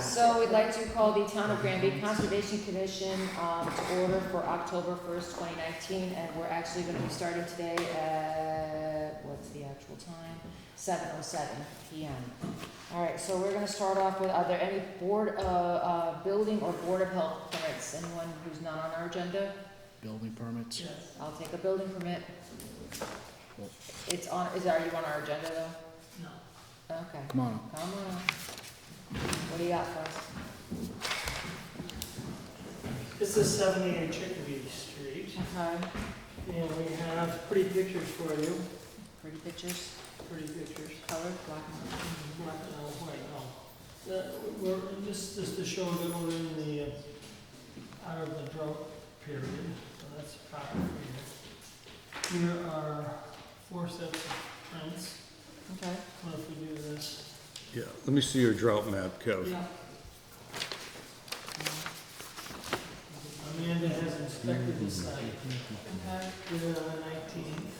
So we'd like to call the Town of Granby Conservation Commission to order for October 1st, 2019, and we're actually going to be starting today at, what's the actual time? 7:07 p.m. All right, so we're going to start off with, are there any board, building or Board of Health permits? Anyone who's not on our agenda? Building permits? Yes. I'll take a building permit. Well, It's on, are you on our agenda though? No. Okay. come on. Come on. What do you got for us? This is 78 Chicopee Street, Okay. and we have pretty pictures for you. Pretty pictures, Pretty pictures. color, black and white. Black and white, no. We're just to show that we're in the, out of the drought period, so that's proper for you. Here are 4 sets of prints. Okay. What if we do this? Yeah, let me see your drought map, Kev. Yeah. Amanda has inspected the site. Okay. Did it on the 19th.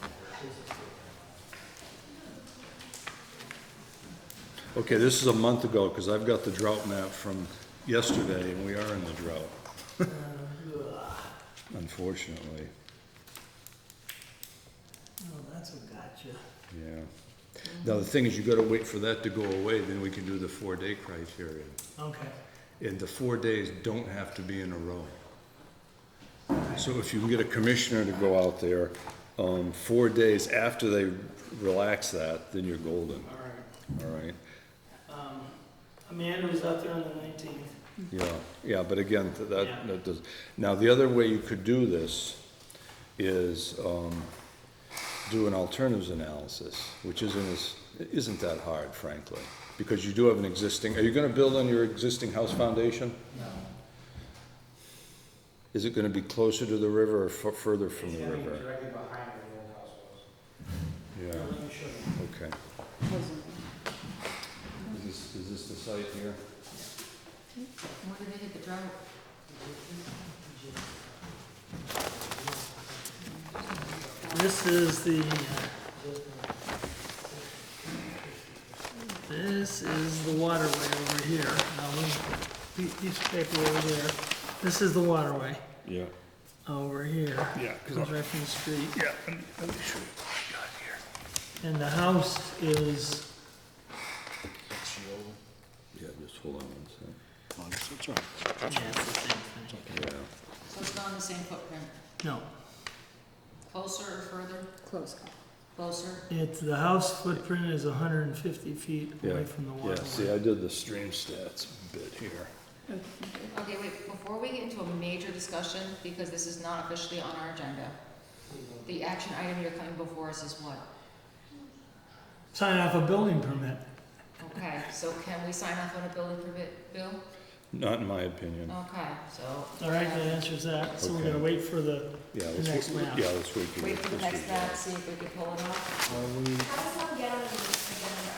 Okay, this is a month ago, because I've got the drought map from yesterday, and we are in the drought, Ugh. unfortunately. Oh, that's what got you. Yeah. Now, the thing is, you gotta wait for that to go away, then we can do the 4-day criteria. Okay. And the 4 days don't have to be in a row. So if you can get a commissioner to go out there, 4 days after they relax that, then you're golden, All right. all right? Amanda was out there on the 19th. Yeah, but again, Yeah. that does, now, the other way you could do this is, do an alternatives analysis, which isn't that hard, frankly, because you do have an existing, are you gonna build on your existing house foundation? No. Is it gonna be closer to the river or further from the It's gonna be river? directly behind where the old house was. Yeah, Let me show you. okay. Is this the site here? When did they hit the drought? This is the, this is the waterway over here. Now, piece of paper over there. This is the waterway Yeah. over here. Yeah, Comes right from the street. yeah, let me show you what I got here. And the house is, Yeah, just hold on one second. Oh, that's right. yeah, it's the same thing. Yeah. So it's not on the same footprint. No, Closer or further? Closer. Closer? it's, the house footprint is 150 feet away Yeah, from the Yeah, see, waterway. I did the stream stats bit here. Okay, wait, before we get into a major discussion, because this is not officially on our agenda, the action item you're coming before us is what? Sign off a building permit. Okay, so can we sign off on a building permit, Bill? Not in my opinion. Okay, so. All right, that answers that. So we're Okay. gonna wait for the, Yeah, The let's, next map. yeah, let's wait for Wait for the this next result. map, see if we can pull it off. Are we, How does one get on the agenda?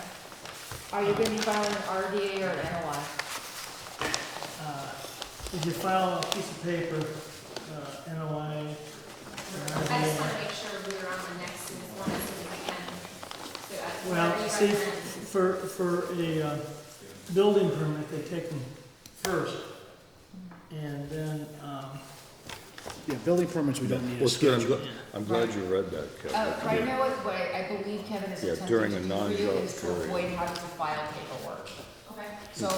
Are you gonna be filing an RDA or an NOI? did you file a piece of paper, NOI? I just want to make sure we're on the next one as soon as we can. So, what Well, do you see, recommend? for a building permit, they take them first. And then, yeah, building permits, we don't need a What's good, schedule. I'm glad you read that, Kevin. Right now, what I believe Kevin is Yeah, attempting during to a do for you non-drought is to period. avoid having to file paperwork. Okay. So,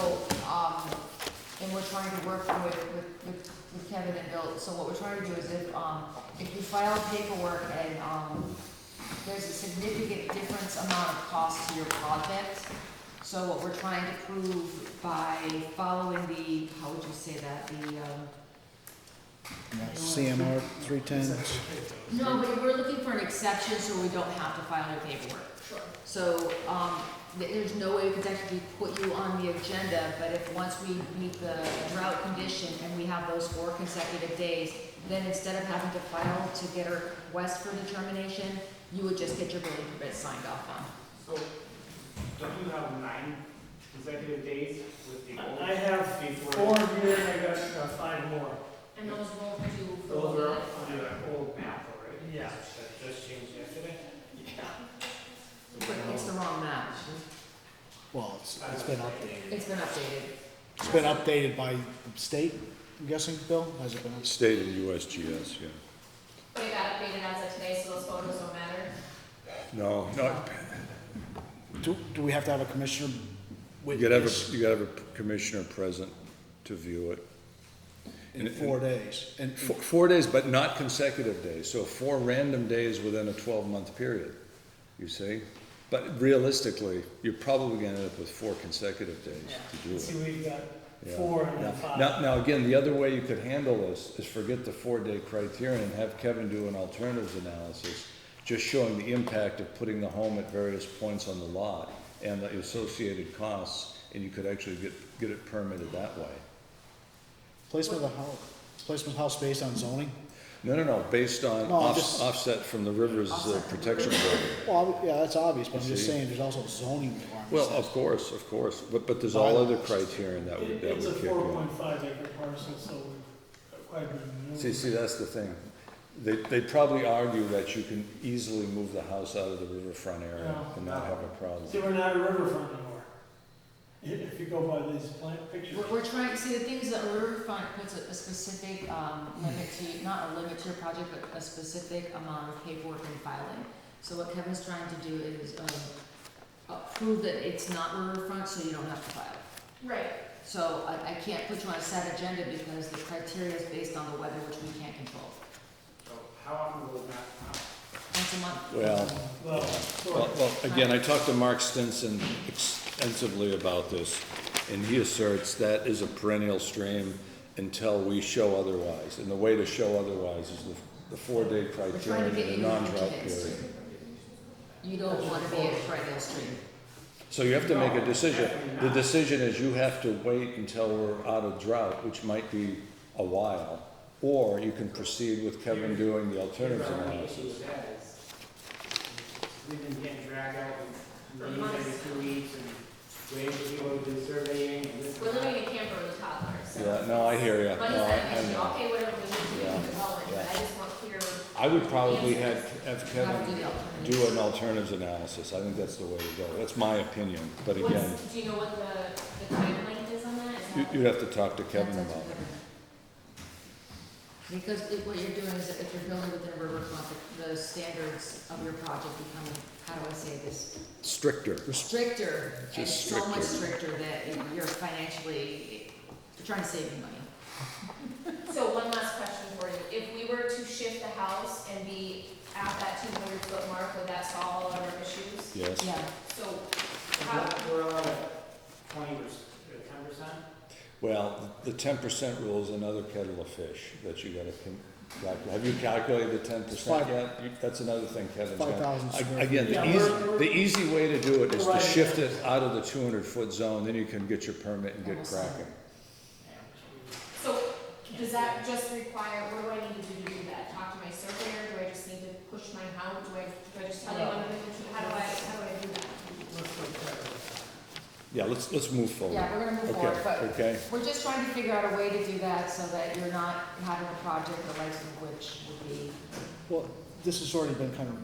and we're trying to work with Kevin and Bill, so what we're trying to do is if you file paperwork and, there's a significant difference amount of cost to your project, so what we're trying to prove by following the, how would you say that, CMR 310. no, but we're looking for an exception so we don't have to file your paperwork. Sure. So, there's no way we could actually put you on the agenda, but if once we meet the drought condition and we have those 4 consecutive days, then instead of having to file to get a request for determination, you would just get your building permit signed off on. So, don't you have 9 consecutive days with the old? I have before- 4 here, and I got 5 more. And those roll to. Those are under that old map already? Yeah. That just changed yesterday? But it's the wrong map. Well, it's been updated. It's been updated. It's been updated by the state, I'm guessing, Bill? Has it been? State and USGS, yeah. But it got updated as of today, so those photos don't matter. No, no, Do we have to have a commissioner you gotta witness have a commissioner present to view it. in 4 days? And 4 days, but not consecutive days, so 4 random days within a 12-month period, you see? But realistically, you're probably gonna end up with 4 consecutive days to do See, it. we've got Yeah. 4 and then 5. Now, again, the other way you could handle this is forget the 4-day criterion and have Kevin do an alternatives analysis, just showing the impact of putting the home at various points on the lot and the associated costs, and you could actually get it permitted that way. placement of the house based on zoning? No, based on No, I'm just- offset from the river's protection program. Well, yeah, that's obvious, but I'm just See? saying, there's also zoning requirements. Well, of course, but there's all other criterion that would It's a kick in. 4.5 acre parcel, so we've quite a bit of room. See, that's the thing. They'd probably argue that you can easily move the house out of the riverfront area No, and not no. have a problem. See, we're not a riverfront anymore. If you go by these pictures. We're trying, see, the thing is that Riverfront puts a specific, limit to, not a limit to your project, but a specific amount of paperwork and filing. So what Kevin's trying to do is, prove that it's not Riverfront, so you don't have to file. Right. So I can't put you on a set agenda because the criteria is based on the weather, which we can't control. So how often will that come out? Once a month. Well, Again, I talked to Mark Stinson extensively about this, and he asserts that is a perennial stream until we show otherwise. And the way to show otherwise is the 4-day We're trying to criterion get and you the to non-drought commit. period. You don't want to be a perennial stream. So you have to make a decision. The decision is you have to wait until we're out of drought, which might be a while, or you can proceed with Kevin doing the alternatives analysis. We've been getting dragged out with meetings every 2 weeks and waiting for people to do surveying and this. We're living in a camper with a toddler, so. Yeah, no, I hear you. Money's No, not I an issue, know. I'll pay whatever we need to do Yeah, in development, but yeah. I just want clear. I would probably answers. have You have to Kevin do the do alternatives. an alternatives analysis. I think that's the way to go. That's my opinion, but again, Do you know what the time length is on that? Is that? you'd have to talk to Kevin That's up about to it. Kevin. Because what you're doing is that if you're building within a riverfront, the standards of your project become, how do I say this? Stricter. Stricter, and it's Just so much stricter. stricter that you're financially, you're trying to save you money. So one last question for you. If we were to shift the house and be at that 200-foot mark, would that solve all our issues? Yes. Yeah, So how, We're allowed 20% or 10%? Well, the 10% rule is another kettle of fish that you gotta calculate. Have you calculated the 10% yet? That's another thing Kevin's got. 5,000 square feet. Again, Yeah, the easy way to do it is to Right. shift it out of the 200-foot zone, then you can get your permit and get Almost cracking. so does that just require, what do I need to do to do that? Talk to my surveyor? Do I just need to push my house? Do I just tell you I'm gonna do, how do I do that? Yeah, let's move forward. yeah, we're gonna move Okay, forward, but okay. we're just trying to figure out a way to do that so that you're not having a project, the likes of which would be, Well, this has already been kind of,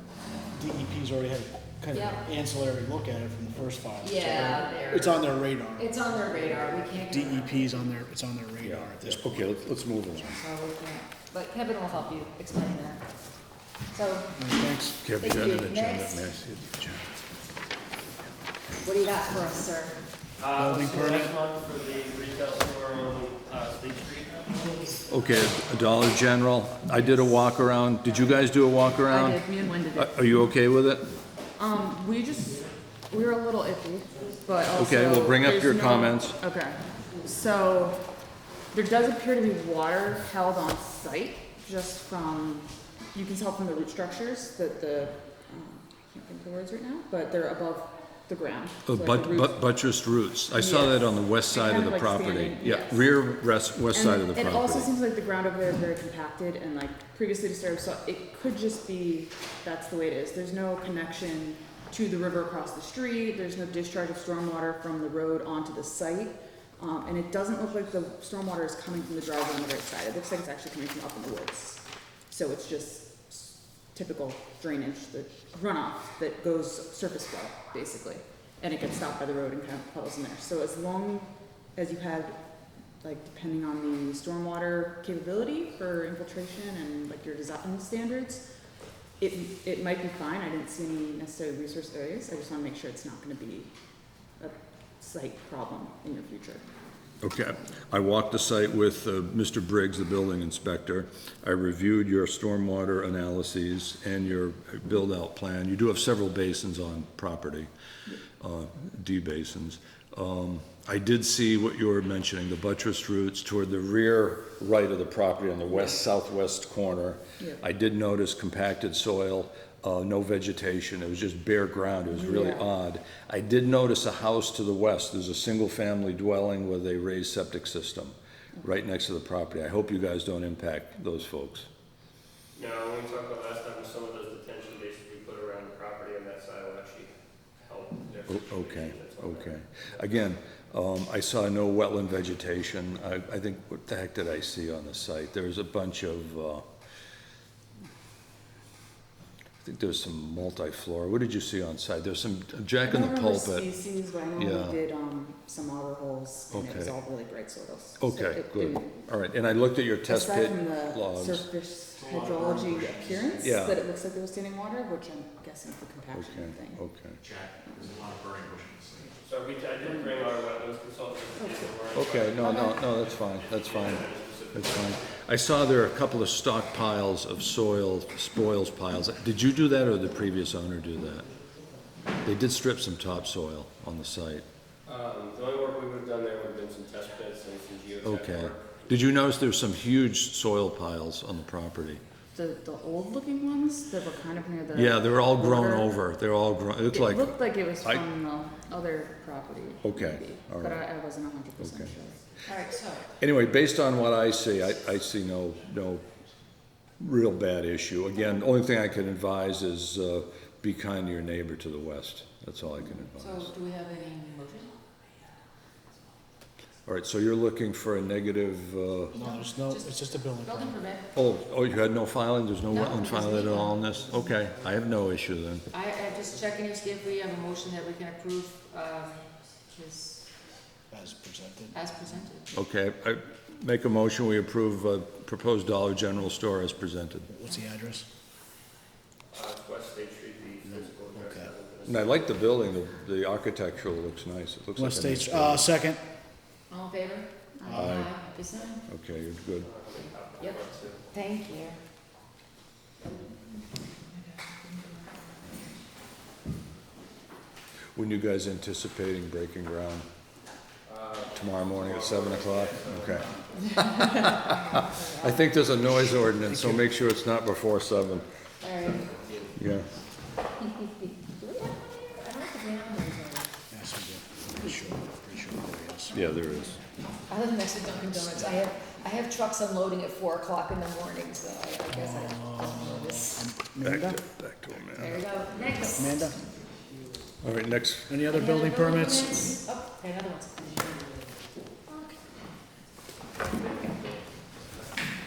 DEP's already had kind of Yeah. an ancillary look at it from the first file. So yeah, It's on their radar. it's on their radar, we can't. get around it. DEP's on their, it's on their Yeah, radar at this yeah. point. Okay, let's move along. So we can't, but Kevin will help you explain that. So, All right, thanks. Kevin, Thank got you. an agenda, Next. may I see the agenda? what do you got for us, sir? Building So permit? next month for the retail store on State Street. Okay, Dollar General, I did a walk around. Did you guys do a walk I around? did, me and Wendy did. Are you okay with it? We were a little iffy, but also. Okay, well, bring up there's your no- comments. Okay, so there does appear to be water held on site, just from, you can tell from the root structures that I can't think of the words right now, but they're above the ground. So, like, the roots- Buttressed roots. I saw that on the west They side kind of of, the like, property. standing, Yeah, yes. rear west side of the And it also property. seems like the ground over there is very compacted and like previously disturbed, so it could just be, that's the way it is. There's no connection to the river across the street, there's no discharge of stormwater from the road onto the site. And it doesn't look like the stormwater is coming from the driveway on the right side, it looks like it's actually coming from up in the woods. So it's just typical drainage, the runoff that goes surface flow, basically. And it gets stopped by the road and kind of puddles in there. So as long as you had like depending on the stormwater capability for infiltration and like your design standards, it might be fine. I didn't see any necessary resource areas. I just wanna make sure it's not gonna be a site problem in your future. Okay, I walked the site with Mr. Briggs, the building inspector. I reviewed your stormwater analyses and your build-out plan. You do have several basins on property, D basins. I did see what you were mentioning, the buttress roots toward the rear right of the property on the west-southwest corner. Yeah. I did notice compacted soil, no vegetation, it was just bare ground, it was really Yeah. odd. I did notice a house to the west, there's a single-family dwelling with a raised septic system right next to the property. I hope you guys don't impact those folks. No, when we talked about last time, some of those detention bases we put around the property on that side will actually help their Okay, situation. That's all okay. right. Again, I saw no wetland vegetation. I think, what the heck did I see on the site? There was a bunch of, I think there's some multi-flora. What did you see on site? There's some jack in the I don't remember pulpit. species, but I know Yeah. we did some auger holes, and it was Okay. all really bright soils. So Okay, it good. didn't- All right, and I looked at your test Aside pit from the logs. surface hydrology appearance, Yeah. that it looks like there was standing water, which I'm guessing is the compaction Okay, thing. okay. Jack, there's a lot of burning bushes. So I did bring our wetlands consultant. Okay, no, that's fine, that's fine, that's fine. I saw there are a couple of stockpiles of soil, spoils piles. Did you do that or did the previous owner do that? They did strip some topsoil on the site. The only work we would have done there would have been some test pits and some geotech Okay. work. Did you notice there's some huge soil piles on the property? The old looking ones that were kind of near the. Yeah, they were all grown border. over. They're all grown, it looked It like, looked like it was I- from the other property. Okay, maybe, all But right. I wasn't 100% Okay. sure. All right, so, anyway, based on what I see, I see no real bad issue. Again, the only thing I can advise is be kind to your neighbor to the west. That's all I can advise. do we have any motion? All right, so you're looking for a negative, No, there's no, it's just a building Building permit. permit. oh, you had no filing? There's no No, wetland there's filing at no all on this? Okay, I have no issue then. I'm just checking to see if we have a motion that we can approve, his, As presented. as presented. Okay, I make a motion, we approve proposed Dollar General store as presented. What's the address? It's West State Street, the physical address. Okay. hasn't been And I like the building, the architectural looks nice. It looks like West a nice State, building. second. All in favor? Aye. Happy sign? Okay, you're good. Yep. Thank you. When you guys anticipating breaking ground? Tomorrow morning at 7 o'clock? Okay. I think there's a noise ordinance, so make sure it's not before 7. All right. Yeah. Do we have money? I don't think we have money there. Yes, we do. Pretty sure there is. Yeah, there is. I live next to Dunkin' Donuts. I have trucks unloading at 4 o'clock in the morning, so I guess I don't know this. Amanda? Back to Amanda. There we go. Next. Amanda? All right, next. Any other building permits? Oh, okay, another one.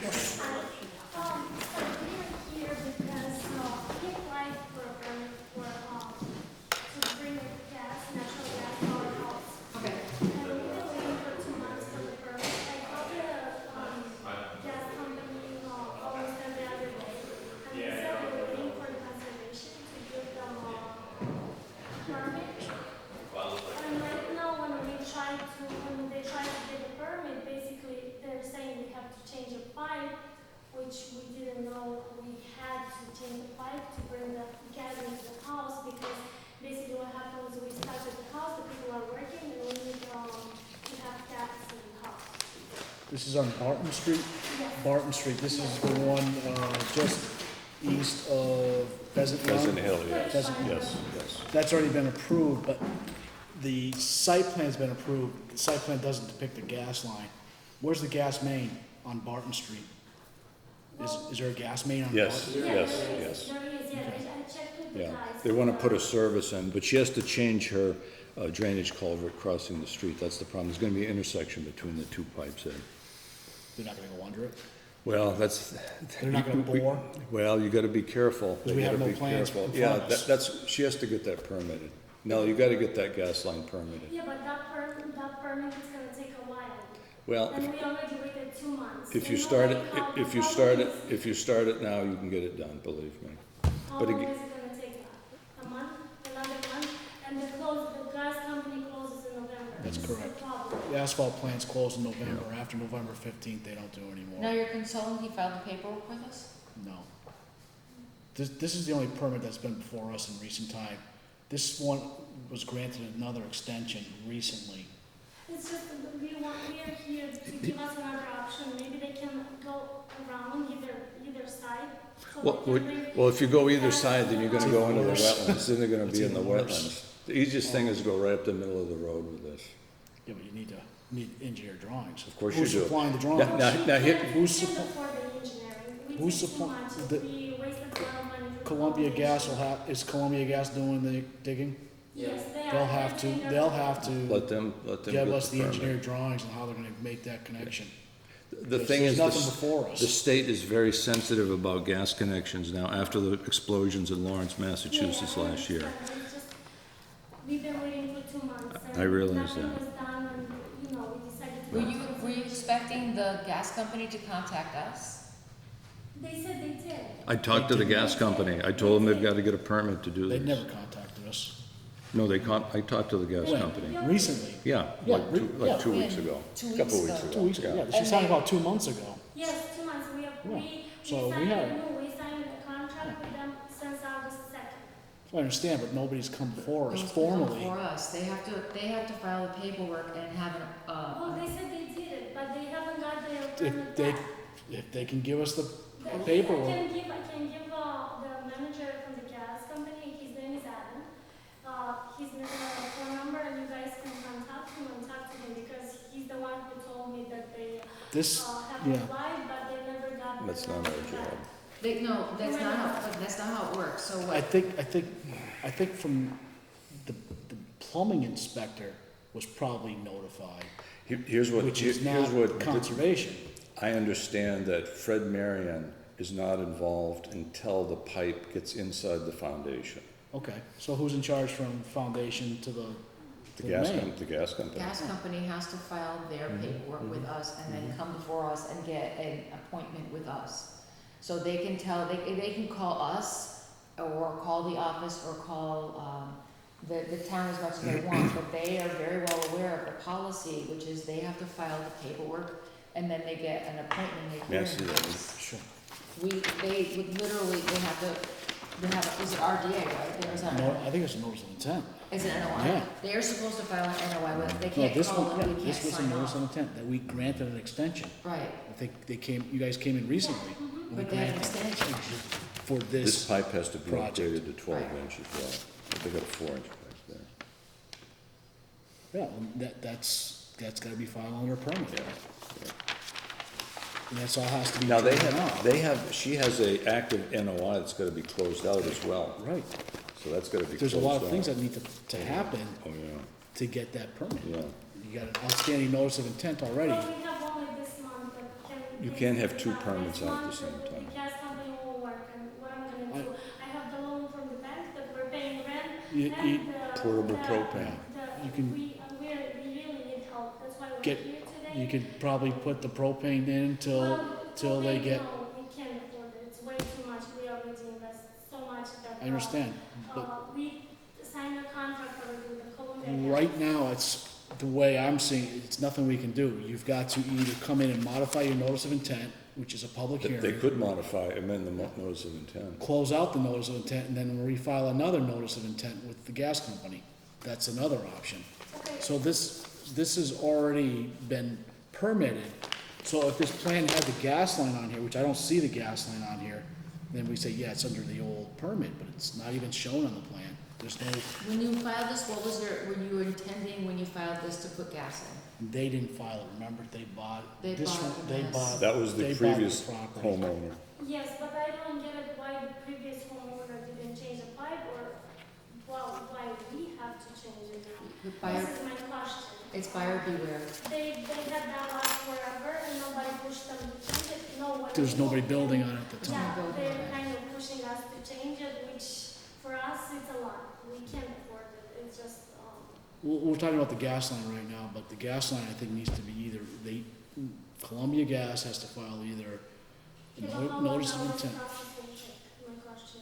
Yes. I'm here because we applied for a permit for, to bring natural gas to our house. Okay. And we've been waiting for 2 months for the permit. I called the, gas company, almost every other day. And they said they were waiting for the conservation to give them, permit. And right now, when they try to get the permit, basically, they're saying we have to change a pipe, which we didn't know we had to change the pipe to bring the gas into the house, because basically what happens, we started the house, the people are working, and we need, to have gas in the house. This is on Barton Street? Yes. Barton Street, this is the one, just east of Pheasant Run? Pheasant Hill, yes, Pheasant- yes, yes. That's already been approved, but the site plan's been approved. The site plan doesn't depict the gas line. Where's the gas main on Barton Street? Is there a gas main on Barton? Yes, Yeah, yes, there is, yes. there is, yeah, I checked with the Yeah, guys. they want to put a service in, but she has to change her drainage culvert crossing the street. That's the problem. There's going to be an intersection between the two pipes in. They're not gonna go under it? Well, that's. They're not gonna bore? Well, you gotta be careful. Because we You have gotta no be plans careful. in Yeah, front of us. that's, she has to get that permitted. No, you gotta get that gas line permitted. Yeah, but that permit is gonna take a while. Well, And we already waited 2 months. if you And start it, nobody called. if you The start problem it, if you start it now, you can get it done, believe me. How but long again- is it gonna take? A month, another month? And the gas company closes in November. That's This is the correct. problem. The asphalt plant's closed in November. After November 15th, they don't do anymore. Now, your consultant, he filed the paperwork with us? No. This is the only permit that's been before us in recent time. This one was granted another extension recently. It's just that we are here to give us another option. Maybe they can go around either side. So Well, they can bring- well, if you go either side, then you're gonna go into the It's wetlands, then they're gonna It's be in the even worse. wetlands. The easiest thing is to go right up the middle of the road with this. Yeah, but you need engineer drawings. Of course Who's you do. supplying the Now, drawings? now, here, Who's We can't supply- afford the engineering. We who's did too supply- much. the- We wasted a lot of money. for Columbia Gas foundation. is Columbia Gas doing the digging? Yes, they are. They'll have to let them give get us the the permit. engineered drawings and how they're gonna make that connection. The thing is, There's nothing before the us. state is very sensitive about gas connections now after the explosions in Lawrence, Massachusetts last year. It's just, we've been waiting for 2 months. I realize Nothing that. was done and, we decided to. Were you expecting the gas company to contact us? They said they did. I talked to the gas company, I told them they've gotta get a permit to do They this. never contacted us. No, I talked to the gas When? company. Recently. Yeah, Yeah, like yeah. 2 weeks ago. 2 weeks Couple ago. weeks ago. 2 weeks ago, yeah, And she's talking they- about 2 months ago. Yes, 2 months. We So we signed have- we signed a contract with them since August 2nd. I understand, but nobody's come before us Those formally. For us, they have to file the paperwork and have an, Well, they said they did it, but they haven't got their If permit they, back. if they can give us the I paperwork, can give the manager from the gas company, his name is Adam, his phone number, and you guys can contact him and talk to him, because he's the one who told me that they this, have yeah. applied, but they never got the That's not our permit back. job. no, that's not how it works, so I what? think from the plumbing inspector was probably notified, Here's what, which is here's not what, conservation. I understand that Fred Marion is not involved until the pipe gets inside the foundation. Okay, so who's in charge from foundation to the The to gas main? the gas company. Gas company has to file their Mhm. paperwork with us and then come before us and get an appointment with us. So they can they can call us or call the office or call, the town as much as they want, but they are very well aware of the policy, which is they have to file the paperwork and then they get an appointment, they hear Yes, in it case. Sure. They would literally, they have, is it RDA, right? There's a, No, I think it's a notice of intent. is it NOI? Yeah. They are supposed to file an NOI, but if they No, can't this call one, them, yeah, we can't this was a sign notice of off. intent, that we granted an extension. Right, I think you guys came in recently. We but they have an granted extension. For This this, pipe has to be project. upgraded to 12 Right. inch as well. They got a 4-inch pipe there. yeah, that's gotta be filed under permit. And that's all has to be. Now, taken out. she has a active NOI that's gotta be closed out as well, Right, so that's gotta be closed there's out. a lot of things that need to happen Oh, yeah, to get that permit. yeah. You got an outstanding notice of intent already. Well, we have only this month, but can. You can't have two next permits out at the month, same time. The gas company won't work, and what I'm gonna do, I have the loan from the bank that we're paying rent, You- and you- Portable propane. You can we really need help, that's why we're get- here today. You could probably put the propane in till they Propane, get, no, we can't afford it, it's way too much, we already invest so much that. I understand, but We signed a contract already with the Columbia Gas. right now, it's, the way I'm seeing it, it's nothing we can do. You've got to either come in and modify your notice of intent, which is a public They hearing, could amend the notice of intent. close out the notice of intent, and then refile another notice of intent with the gas company. That's another option. Okay. So this has already been permitted. So if this plan had the gas line on here, which I don't see the gas line on here, then we say, yeah, it's under the old permit, but it's not even shown on the plan. There's no, When you filed this, were you intending when you filed this to put gas in? they didn't file it, remember? They bought, They this bought one, the they gas. bought. That was they the bought previous property. homeowner. Yes, but I don't get it why the previous homeowner didn't change the pipe, or, well, why we have to change it now. Buyer, This is my question. it's buyer beware. They had that lot forever, and nobody pushed them to change it, There's nobody building on it at the time. Yeah, building they're on it. kind of pushing us to change it, which for us, it's a lot. We can't afford it. It's just, we're talking about the gas line right now, but the gas line I think needs to be either, Columbia Gas has to file either a Yeah, but how long notice of the intent, process will take? My question.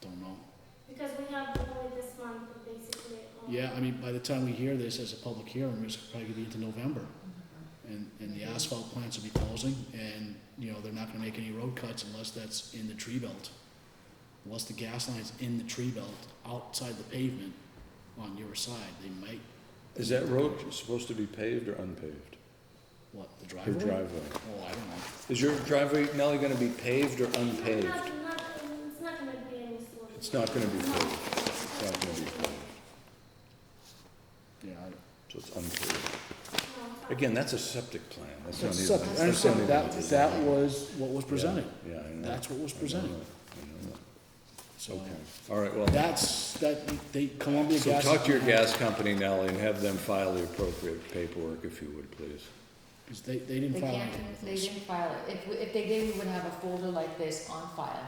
don't know. Because we have only this month, basically. Yeah, I mean, by the time we hear this as a public hearing, it's probably gonna be into November. And the asphalt plants will be closing, and, you know, they're not gonna make any road cuts unless that's in the tree belt. Unless the gas line's in the tree belt, outside the pavement on your side, they might. Is that road supposed to be paved or unpaved? What, the Your driveway? driveway. Oh, I don't know. Is your driveway, Nellie, gonna be paved or unpaved? It's not gonna be any sort of. It's not gonna be paved. It's not gonna be paved. Yeah, So it's unpaved. Again, that's a septic plan. That's not That's even. septic. that's I understand, not even that design. was what was presented. Yeah, I know. That's what was I know presented. that. I know that. So, Okay, all right, well, Columbia so Gas. talk to your gas company, Nellie, and have them file the appropriate paperwork, if you would, please. Because they didn't They file can't, anything with they us. didn't file it. If they did, we would have a folder like this on file.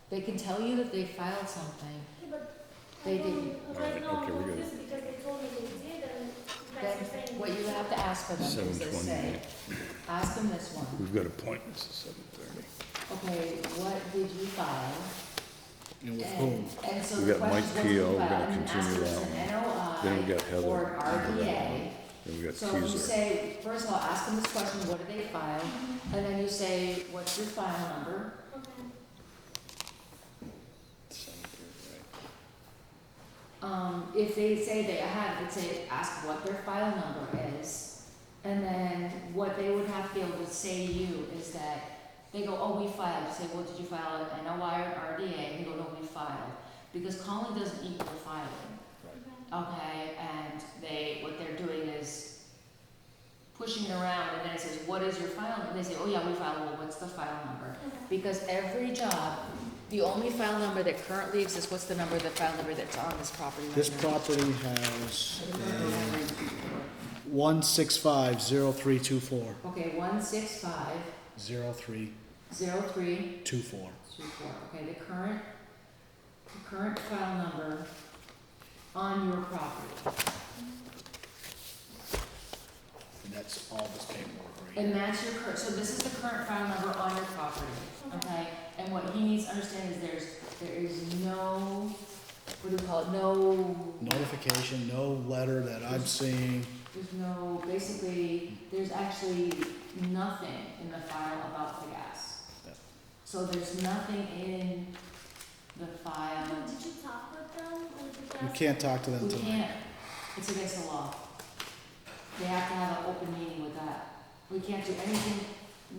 They can tell you that they filed something. Yeah, but They I don't, didn't. right now, Okay, we I'm got it. confused because they told me they did, and you Then guys are saying. what you have to ask for them is they say, 7:28. ask them this one. We've got appointments at 7:30. Okay, what did you file? And with whom? And so We the got Mike question is, what did you Keogh, we're file? gonna And then ask continue if it's that an Then we got NOI Heather. or an RDA. Then we got So you Teaser. say, first of all, ask them this question, what did they file? And then you say, what's your file number? Okay. If they say they have, they'd say, ask what their file number is. And then what they would have to be able to say to you is that, they go, oh, we filed. You say, well, did you file an NOI or RDA? And they go, no, we filed. Because calling doesn't equal filing. Okay, and what they're doing is pushing it around, and then it says, what is your file? And they say, oh yeah, we filed, well, what's the file number? Because every job, the only file number that currently exists, what's the number, the file number that's on this property right This now? property has 1650324. Okay, 165 0324. 0324. Okay, the current file number on your property. And that's all this paperwork right And here. that's your current, so this is the current file number on your property, okay? And what he needs to understand is there is no, what do we call it, no, Notification, no letter that I'm seeing. there's no, basically, there's actually nothing in the file about the gas. Yeah. So there's nothing in the file. Did you talk with them? Or did you We ask can't talk to them We tonight. can't, it's against the law. They have to have an open meeting with that. We can't do anything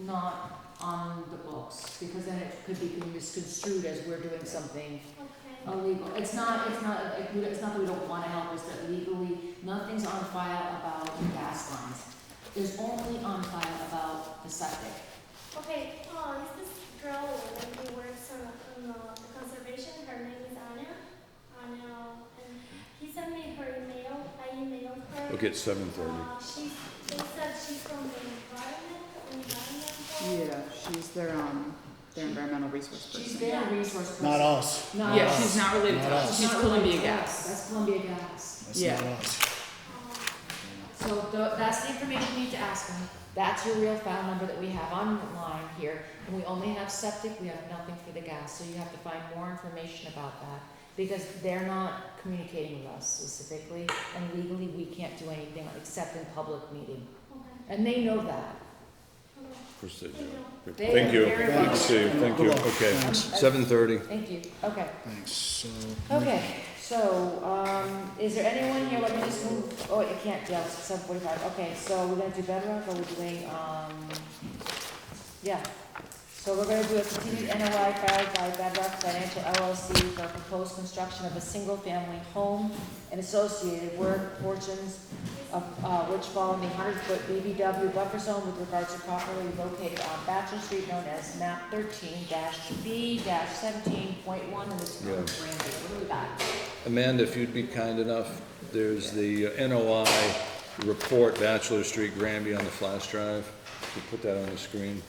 not on the books, because then it could be misconstrued as we're doing something Okay. illegal. It's not that we don't wanna help, it's that legally, nothing's on file about the gas lines. There's only on file about the septic. Okay, is this girl who works on the conservation? Her name is Anya. And he sent me her email. I emailed her. Okay, it's 7:30. They said she's from the environmental. Yeah, she's their environmental resource person. She's their resource person. Not us. Not Yeah, us. she's not related Not to us, us. she's Not Columbia related to us. Gas. That's Columbia Gas. That's Yeah. not us. So that's the information you need to ask them. That's your real file number that we have online here. And we only have septic, we have nothing for the gas. So you have to find more information about that. Because they're not communicating with us specifically. And legally, we can't do anything except in public meeting. And they know that. Procedure. Good. They Thank are you. very Good to see you. Thank you. Good luck. Okay, Thanks. 7:30. Thank you. Okay. Thanks. So. Okay, so, is there anyone here, let me just move, oh, it can't, yeah, it's 7:45, okay, so we're gonna do Bedrock, or we're doing, yeah. So we're gonna do a continued NOI filed by Bedrock Financial LLC for proposed construction of a single-family home and associated work portions of, which fall in the 100-foot BBW buffer zone with regards to property located on Bachelor Street, known as map 13-B-17.1 in the town of Granby. What do we got? Amanda, if you'd be kind enough, there's the NOI report, Bachelor Street, Granby, on the flash drive. Could you put that on the screen?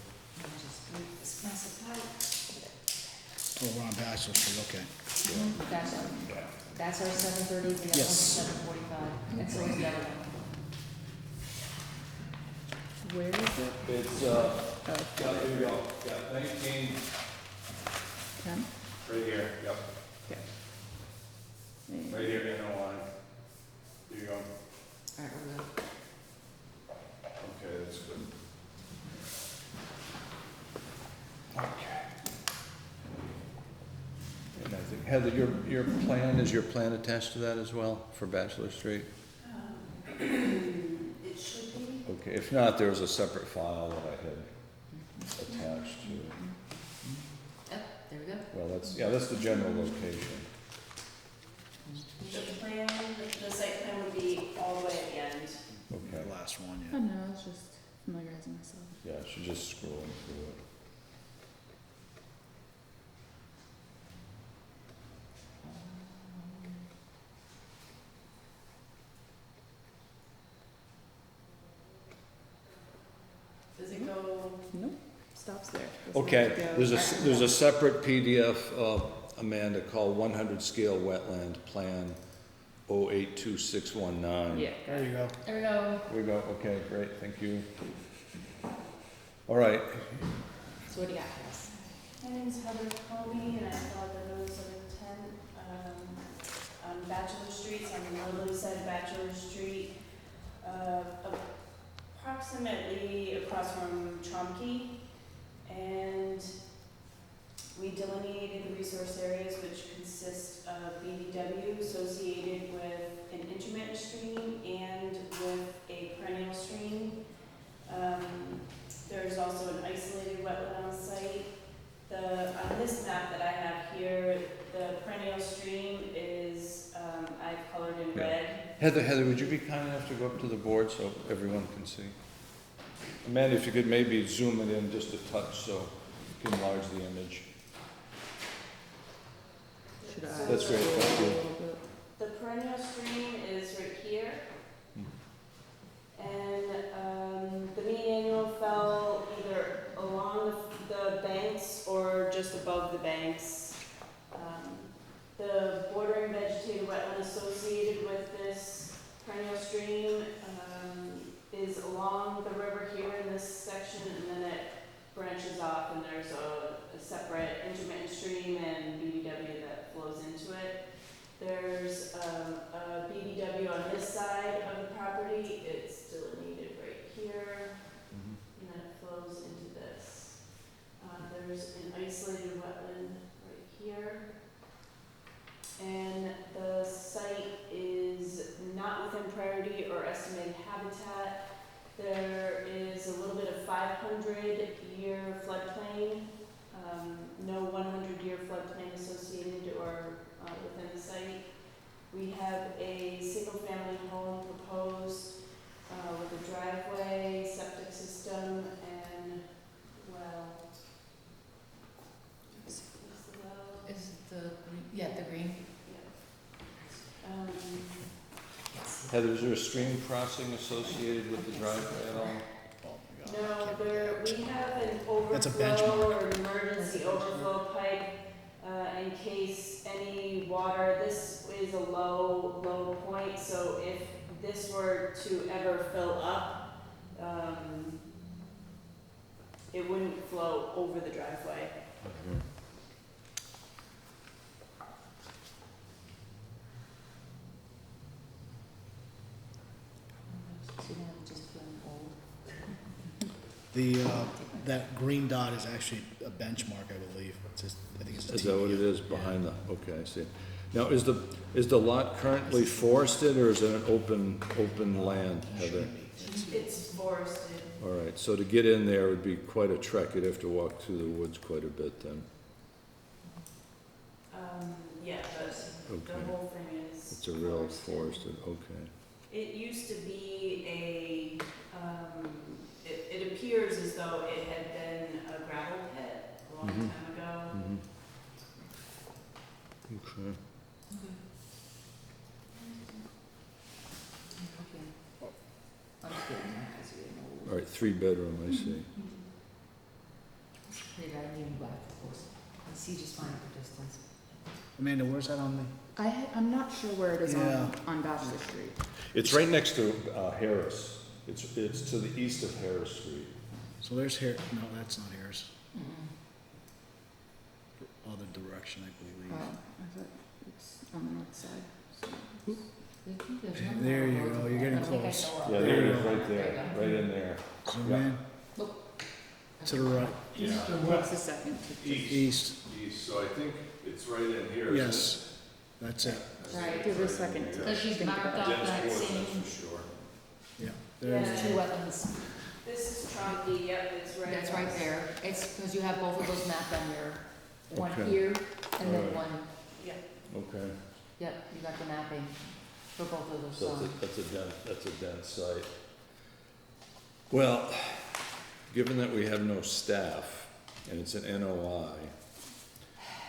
Oh, we're on Bachelor Street, okay. That's, That's our 7:30, the other one's Yes. 7:45, and so is the other one. Where is it? It's, Oh, there you go, yeah, 19, 10? right here, yep, Okay. right here, NOI. There you go. All right, we're good. Okay, that's good. Okay. And I think, Heather, your plan, is your plan attached to that as well, for Bachelor Street? It should be. Okay, if not, there was a separate file that I had attached to it. Yep, there we go. Well, that's the general location. The plan, the site plan would be all the way at the end. Okay, The last one, Oh, yeah. no, it's just familiarizing myself. yeah, she's just scrolling through it. Does it go? Nope, stops there. Doesn't Okay, have to go. there's a separate PDF, Amanda, called 100 Scale Wetland Plan 082619. Yeah. There you go. There we go. We go, okay, great, thank you. All right, So what do you got for us? My name's Heather Comey, and I filed the notice of intent, on Bachelor Street, so on the northerly side of Bachelor Street, approximately across from Chomkey, and we delineated the resource areas which consist of BBW associated with an intermittent stream and with a perennial stream. There's also an isolated wetland on site. On this map that I have here, the perennial stream is, I've colored in Yeah. red. Heather, would you be kind enough to go up to the board so everyone can see? Amanda, if you could maybe zoom it in just a touch so you can enlarge the image. Should I? That's great, thank you. The perennial stream is right here. And the mean annual fell either along the banks or just above the banks. The bordering vegetated wetland associated with this perennial stream is along the river here in this section, and then it branches off, and there's a separate intermittent stream and BBW that flows into it. There's a BBW on this side of the property. It's delineated right here, and then it flows into this. There's an isolated wetland right here. And the site is not within priority or estimated habitat. There is a little bit of 500-year floodplain, no 100-year floodplain associated or within the site. We have a single-family home proposed with a driveway, septic system, and well. Is the well? Is the, yeah, the green? Yeah. Heather, is there a stream crossing associated with the driveway at all? Oh my God. No, we have an That's a overflow or an emergency overflow pipe in case any water, this is a low point, so if this were to ever fill up, it wouldn't flow over the driveway. That green dot is actually a benchmark, I believe. It's just, I think it's a Is that what it TBO. is behind the, okay, I see. Now, is the lot currently forested or is it an open land, Heather? It's forested. All right, so to get in there would be quite a trek. You'd have to walk through the woods quite a bit then. Yeah, the Okay. whole thing is. It's a real forested, okay. It used to be a, it appears as though it had been a gravel pit a long Mhm. time ago. Mhm. Okay. All right, 3-bedroom, I see. Maybe I need black, of course. I see just fine at the distance. Amanda, where's that on I'm not sure where it is Yeah. on Baxter Street. It's right next to Harris. It's to the east of Harris Street. so there's no, that's not Harris. Other direction, I believe. I thought it's on the north side. So. There you go, you're getting close. Yeah, there it is, right there, right in there. Zoom Yeah. in. To the right, East or What's west? the second? east, East, so I think it's right in here, yes, that's it. Right. Do the second. So she's marked off that same, sure. Yeah, there's there's, two wetlands. This is Trompe, yep, it's right. That's right there. It's because you have both of those mapped on your, one Okay. here and then Alright. one, Okay, yep, you got the mapping for both of those. so that's a dense site. Well, given that we have no staff and it's an NOI,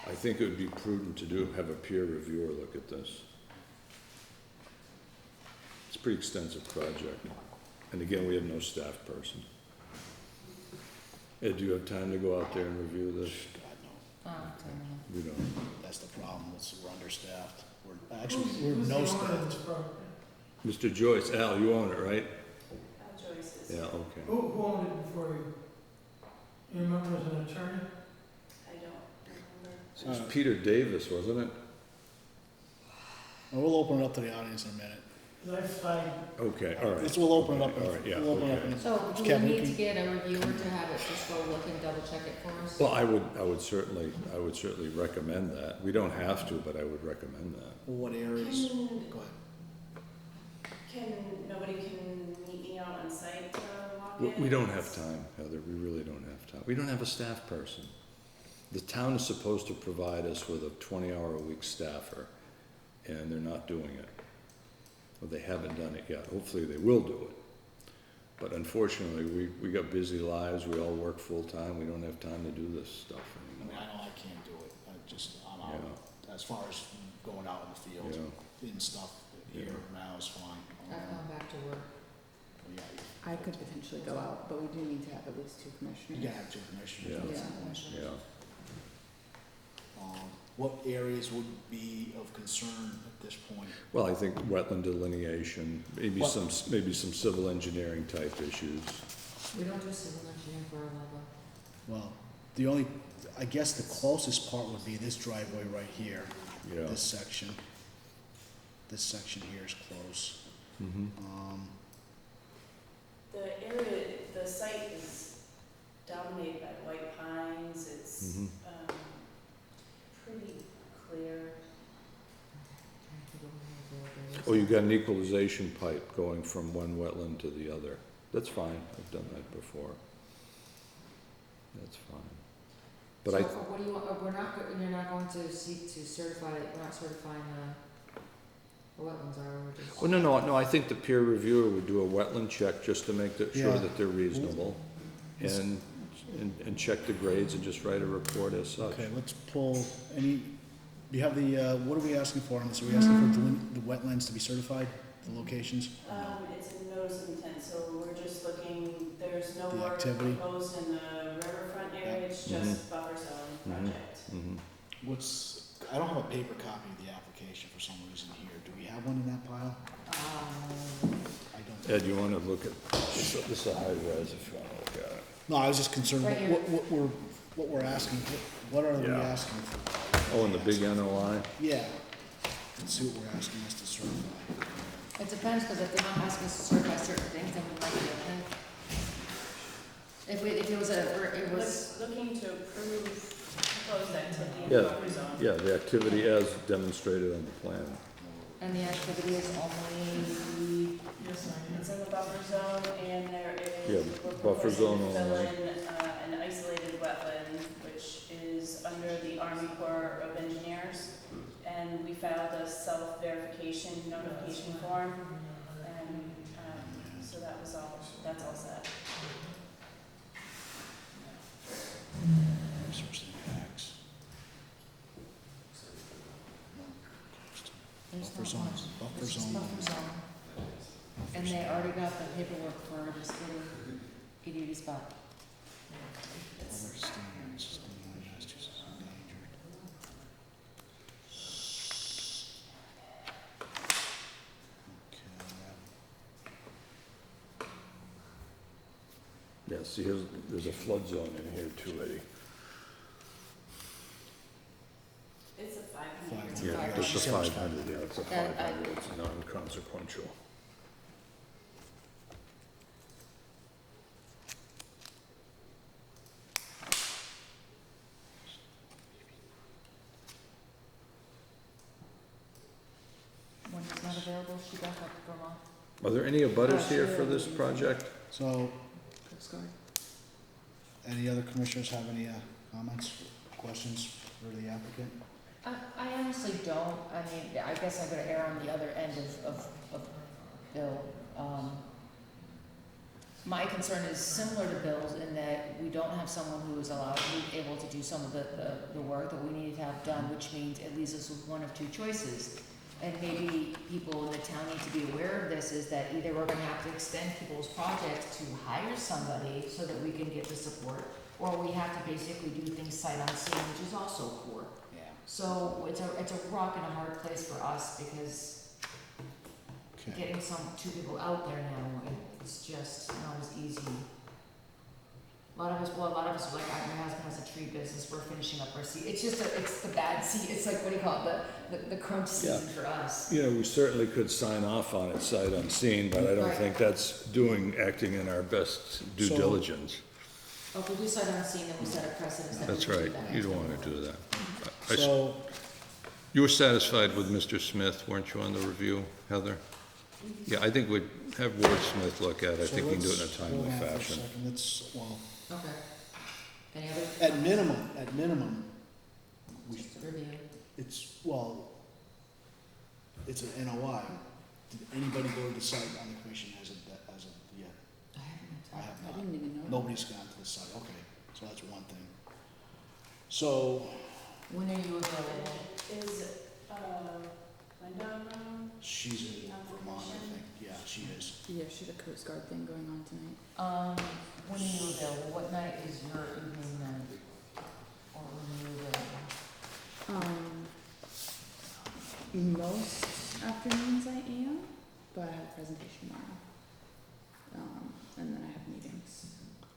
I think it would be prudent to have a peer reviewer look at this. It's a pretty extensive project. And again, we have no staff person. Ed, do you have time to go out there and review this? God, no, We don't. that's the problem, we're understaffed. We're Who's the no owner of staff. this property? Mr. Joyce, Al, you own it, right? Joyce's. Yeah, okay. Who owned it before you? You remember as an attorney? I don't remember. It was Peter Davis, wasn't it? Well, we'll open it up to the audience in a minute. Cause I flagged, Okay, all right. We'll open it up, Okay, all right, yeah, we'll open it up. okay. in- So do Kevin, we need can- to get a reviewer to have it just go look and double check it for us? Well, I would certainly recommend that. We don't have to, but I would recommend that. What areas? Can, Go ahead. nobody can meet me out on site to walk We it? don't have time, Heather, we really don't have time. We don't have a staff person. The town is supposed to provide us with a 20-hour-a-week staffer, and they're not doing it. Well, they haven't done it yet. Hopefully, they will do it. But unfortunately, we got busy lives, we all work full-time, we don't have time to do this stuff I mean, anymore. I know I can't do it, I'm out, Yeah. as far as going out in the field, Yeah. and stuff, here Yeah. now is fine. I've gone back to work. Yeah, I could potentially go out, but we do need to have at least two commissioners. you gotta have two commissioners. Yeah. at Yeah. some point. Yeah. What areas would be of concern at this point? Well, I think wetland delineation, maybe some civil engineering type issues. We don't do civil engineering for our level. Well, I guess the closest part would be this driveway right here, Yeah. this section. This section here is close. Mm-hmm. The area, the site is dominated by white pines, it's, Mm-hmm. pretty clear. Oh, you got an equalization pipe going from one wetland to the other. That's fine, I've done that before. That's fine. But So for what do you want, you're not going to seek to certify, we're not certifying the wetlands, are we? Just- Oh, no, I think the peer reviewer would do a wetland check just to make sure Yeah. that they're reasonable. And check the grades and just write a report as such. Okay, let's pull do you have what are we asking for on this? Are we asking for the wetlands to be certified, the locations? It's a notice of intent, so we're just looking, there's no The work activity? proposed in the riverfront area, it's just buffer zone project. Mm-hmm. I don't have a paper copy of the application for some reason here. Do we have one in that pile? I don't. Ed, you wanna look at, this is a high res if you wanna look at it. No, I was just concerned, Right here. what we're asking, what are we Yeah. asking for? Oh, and the big NOI? Yeah. Let's see what we're asking us to certify. It depends, because if they're not asking us to certify certain things, then we might be okay. If it was Looking to approve proposed activity in Yeah. the buffer zone. Yeah, the activity as demonstrated on the plan. and the activity is only, yes, I It's in the buffer zone and there is. Yeah, we're buffer proposing zone to fill only. in, an isolated wetland, which is under the Army Corps of Engineers. And we filed a self-verification notification form, and, so that's all set. Resource impacts. there's Buffer not zone, much. buffer It's just zone. buffer zone. And they already got the paperwork for this little itty spot. Other standards, Massachusetts endangered. Yeah, see, there's a flood zone in here too, Eddie. It's a 500. It's a Yeah, 500. it's a 500, yeah, it's a That- 500, it's non-consequential. When it's not available, she back up from off. Are there any abutters here for this project? So, Coast Guard. any other commissioners have any comments, questions for the applicant? I honestly don't, I mean, I guess I'm gonna err on the other end of Bill. My concern is similar to Bill's in that we don't have someone who is allowed, who's able to do some of the work that we need to have done, which means it leaves us with one of two choices. And maybe people in the town need to be aware of this, is that either we're gonna have to extend people's projects to hire somebody so that we can get the support, or we have to basically do things sight unseen, which is also poor. Yeah. So it's a rock and a hard place for us, because Okay. getting two people out there now, it's just not as easy. A lot of us, like, my husband has a tree business, we're finishing up our season, it's just, it's the bad season, it's like, what do you call it, the crunch season for us. You know, we certainly could sign off on it sight unseen, but I don't Right. think that's acting in our best due So- diligence. Oh, if we do sight unseen, then we set a precedence that we That's do right, that. you don't wanna do that. So, You were satisfied with Mr. Smith, weren't you, on the review, Heather? Yeah, I think we'd have Ward Smith look at it, I so think we can do it in a let's timely hold on for a fashion. second. Let's, well, Okay. Any other? at minimum, we, Just a review. it's, well, it's an NOI. Did anybody go to the site on the commission as of yet? I haven't. I have I not. didn't even know. Nobody's gone to the site, okay, so that's one thing. So, When are you available? Is, Linda around? she's in Vermont, I think, yeah, she is. Yeah, she's a Coast Guard thing going on tonight. When are you available? What night is your evening night? Or when are you available? Most afternoons I am, but I have a presentation tomorrow. And then I have meetings.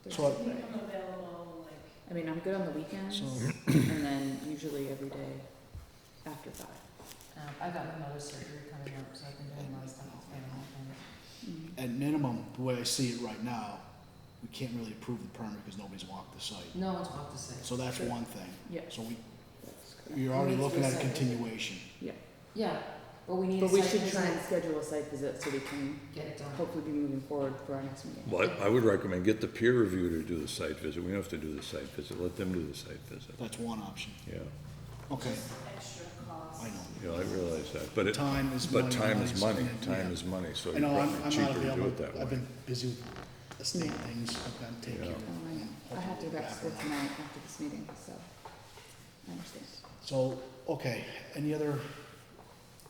So I- Thursday, Friday. I'm available, like, I mean, I'm good on the weekends, So, and then usually every day after 5. I got my mother's surgery coming up, so I've been doing a lot of stuff with family and Mm. at minimum, the way I see it right now, we can't really approve the permit because nobody's walked the site. no one's walked the site. So that's Sure. one thing. Yeah, So that's correct. you're already We need to looking at a do a site visit. continuation. Yeah, but we need a But we site should visit, try and schedule a site visit so we can get it done. hopefully be moving forward for our next meeting. Well, I would recommend get the peer review to do the site visit, we don't have to do the site visit, let them do the site visit, That's one option. yeah. Okay, extra cost. I know. Yeah, I realize that, but Time is money. time is money, and- time yeah. is money, so I it's know, I'm probably not cheaper to do available. it that I've way. been busy with estate things. I've got to take Yeah. care of. Oh, I know. I have to go back to school tonight after this meeting, so I understand. So, okay, any other Well,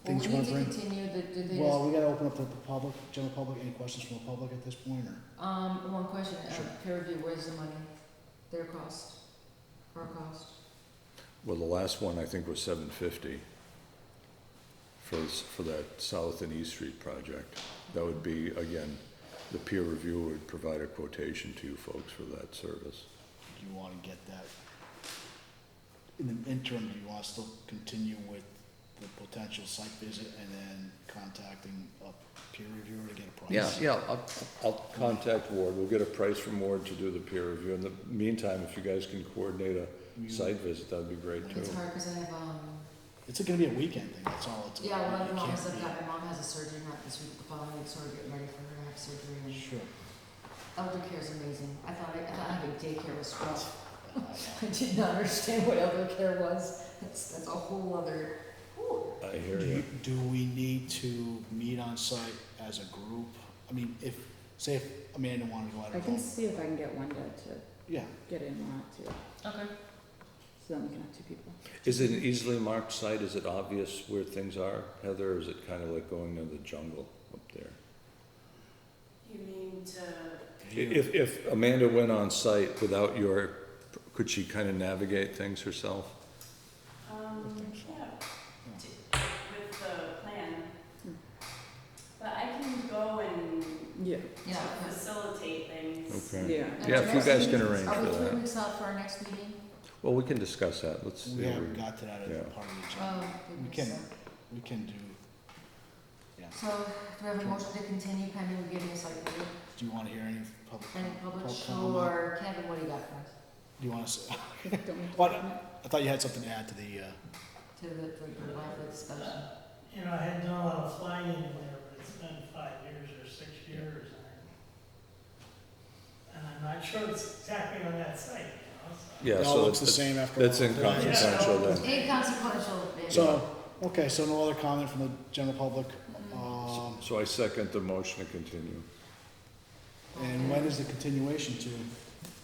things we you need want to to bring? continue, did they Well, we gotta open up to the public, general public, any questions from the public at this point, or? one question, Sure. peer review, where's the money? Their cost? Our cost? Well, the last one I think was $750 for that South and East Street project. That would be, again, the peer review would provide a quotation to you folks for that service. Do you wanna get that? In the interim, do you wanna still continue with the potential site visit and then contacting a peer reviewer to get a price? Yeah, I'll contact Ward, we'll get a price from Ward to do the peer review. In the meantime, if you guys can coordinate a site visit, that'd be great too. It's hard, cause I have, It's gonna be a weekend thing, that's all it's. yeah, well, it my mom can't has, be- my mom has a surgery, not this week, but the following week, so we're getting ready for her to have surgery, and Sure. elder care is amazing. I thought having daycare was rough. I did not understand what elder care was. That's a whole other, whew. I hear Do you. do we need to meet on site as a group? I mean, say if Amanda wanted to go out I and can vote. see if I can get Wanda to Yeah, get in on it too, Okay. so then we can have 2 people. Is it an easily marked site? Is it obvious where things are, Heather, or is it kind of like going into the jungle up there? You mean to, If Amanda went on site without could she kind of navigate things herself? yeah, with the plan. Hmm. But I can go and Yeah, Yeah. to facilitate things. Okay. yeah. And Yeah, our if you next guys meeting can is- arrange Are for we 3 that. weeks out for our next meeting? Well, we can discuss that, let's see. We haven't got to that as Yeah. part of the agenda. Oh, We goodness. can, we can do, yeah. So, do we have a motion to continue pending we give you a site review? Do you want to hear any public? Any public, comment? or Kevin, what do you got for us? Do you want to say? Don't we- What? I thought you had something to add to the, To the lively discussion. You know, I hadn't done a lot of flying in there, but it's been 5 years or 6 years. And I'm not sure it's exactly on that site, you know, it Yeah, all so looks the it's, same after. a that's while. inconsequential then. Inconsequential, maybe. So, okay, so no other comment from the general public? So I second the motion to continue. And when is the continuation to?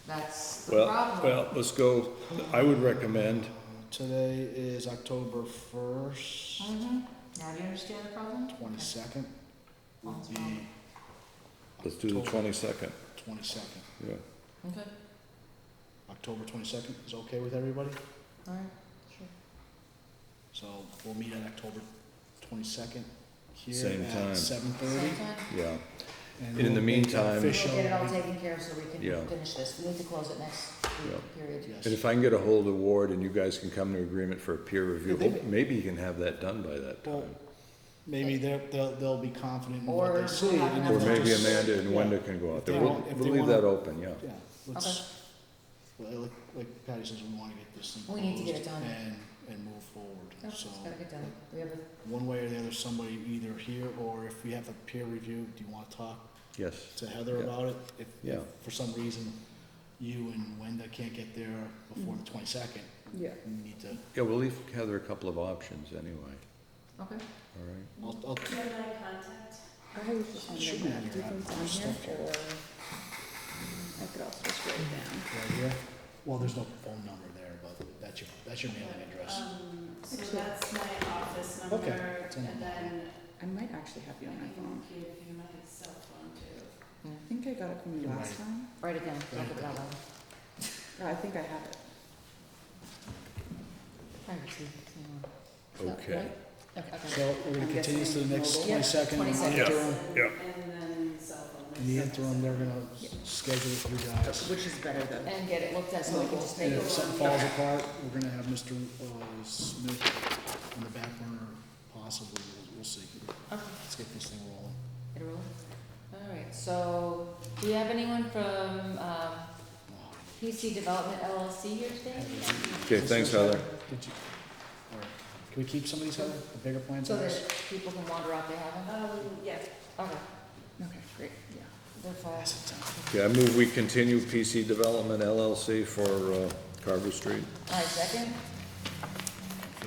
That's the Well, problem. well, let's go, I would recommend, Today is October 1st, Mm-hmm. Now, do you understand the problem? 22nd would That's be fine. let's do the 22nd, 22nd. yeah. Okay, October 22nd is okay with everybody? all right, sure. So we'll meet on October 22nd here Same at time. 7:30. Same time? Yeah, And In the we'll make that meantime- We'll official. get it all taken care of so we Yeah. can finish this. We need to close it next Yeah. period. Yes. and if I can get a hold of Ward and you guys can come to agreement for a peer review, Yeah, they- maybe you can have that done by that Well, time. Maybe they'll be confident in Or what they we'll see. have and another Or then maybe just- Amanda and yeah. Wenda can go out If they there, we'll, want- if we'll they leave wanna- that open, yeah. Yeah, let's, like Patty says, we wanna get this thing We need to get it closed done. and move forward. Yep, So, it's gotta get done. We have a, one way or the other, somebody either here, or if we have a peer review, do you wanna talk Yes, to Heather Yeah. about it? If Yeah. for some reason you and Wenda can't get there before the 22nd, Yeah. we need to, yeah, we'll leave Heather a couple of options anyway, okay. all right? I'll, Do you have my contact? I was just Should wondering, be that. on Do you your think it's app. on here, Stuff here. or I could also just write it down. right here. Well, there's no phone number there, but that's your mailing address. So Actually- that's my office number, Okay, it's on and the- then I might actually have I you on my can phone. give you my cell phone too. I think I got it from you Right. last time. Write it down. Don't Write put it it out down. loud. I think I have it. Privacy. Okay. Okay. So we're gonna I'm continue this to the next guessing 22nd. In the 22nd. interim- And then cell phone. In the interim, they're gonna schedule it for you guys. Which is better though. And get it looked at so we can just make And it. if something falls apart, we're gonna have Mr. Smith on the back burner, possibly, we'll see. Okay. Let's get this thing rolling. Get it rolling? All right, so do you have anyone from PC Development LLC here today? Okay, thanks, Heather. Did you, all right, can we keep some of these, Heather, the bigger plans So on that this? people can wander out, they have them? Yeah. Okay, Okay, great, yeah. they're Pass fast. it down. Okay, I move we continue PC Development LLC for Carver Street. All right, second?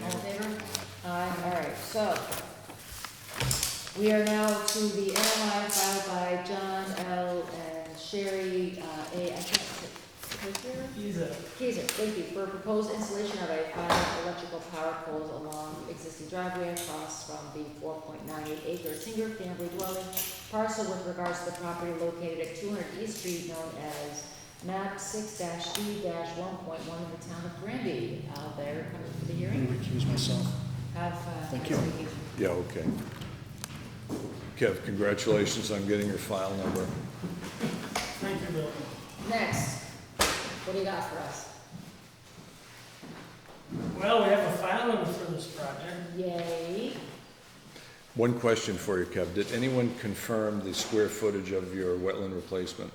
All in favor? Aye, all right, so. We are now to the NOI filed by John L. and Sherry, A. I can't say. Kaiser, thank you, for proposed installation of a 5 electrical power poles along existing driveway across from the 4.98 acre single-family dwelling parcel with regards to the property located at 200 East Street, known as map 6-D-1.1 in the town of Granby. They're coming for the I'm hearing. gonna recuse myself. Have, Thank nice you. vacation. Yeah, okay. Kev, congratulations on getting your file number. Thank you, Bill. Next, what do you got for us? Well, we have a file number for this project. Yay. One question for you, Kev. Did anyone confirm the square footage of your wetland replacement?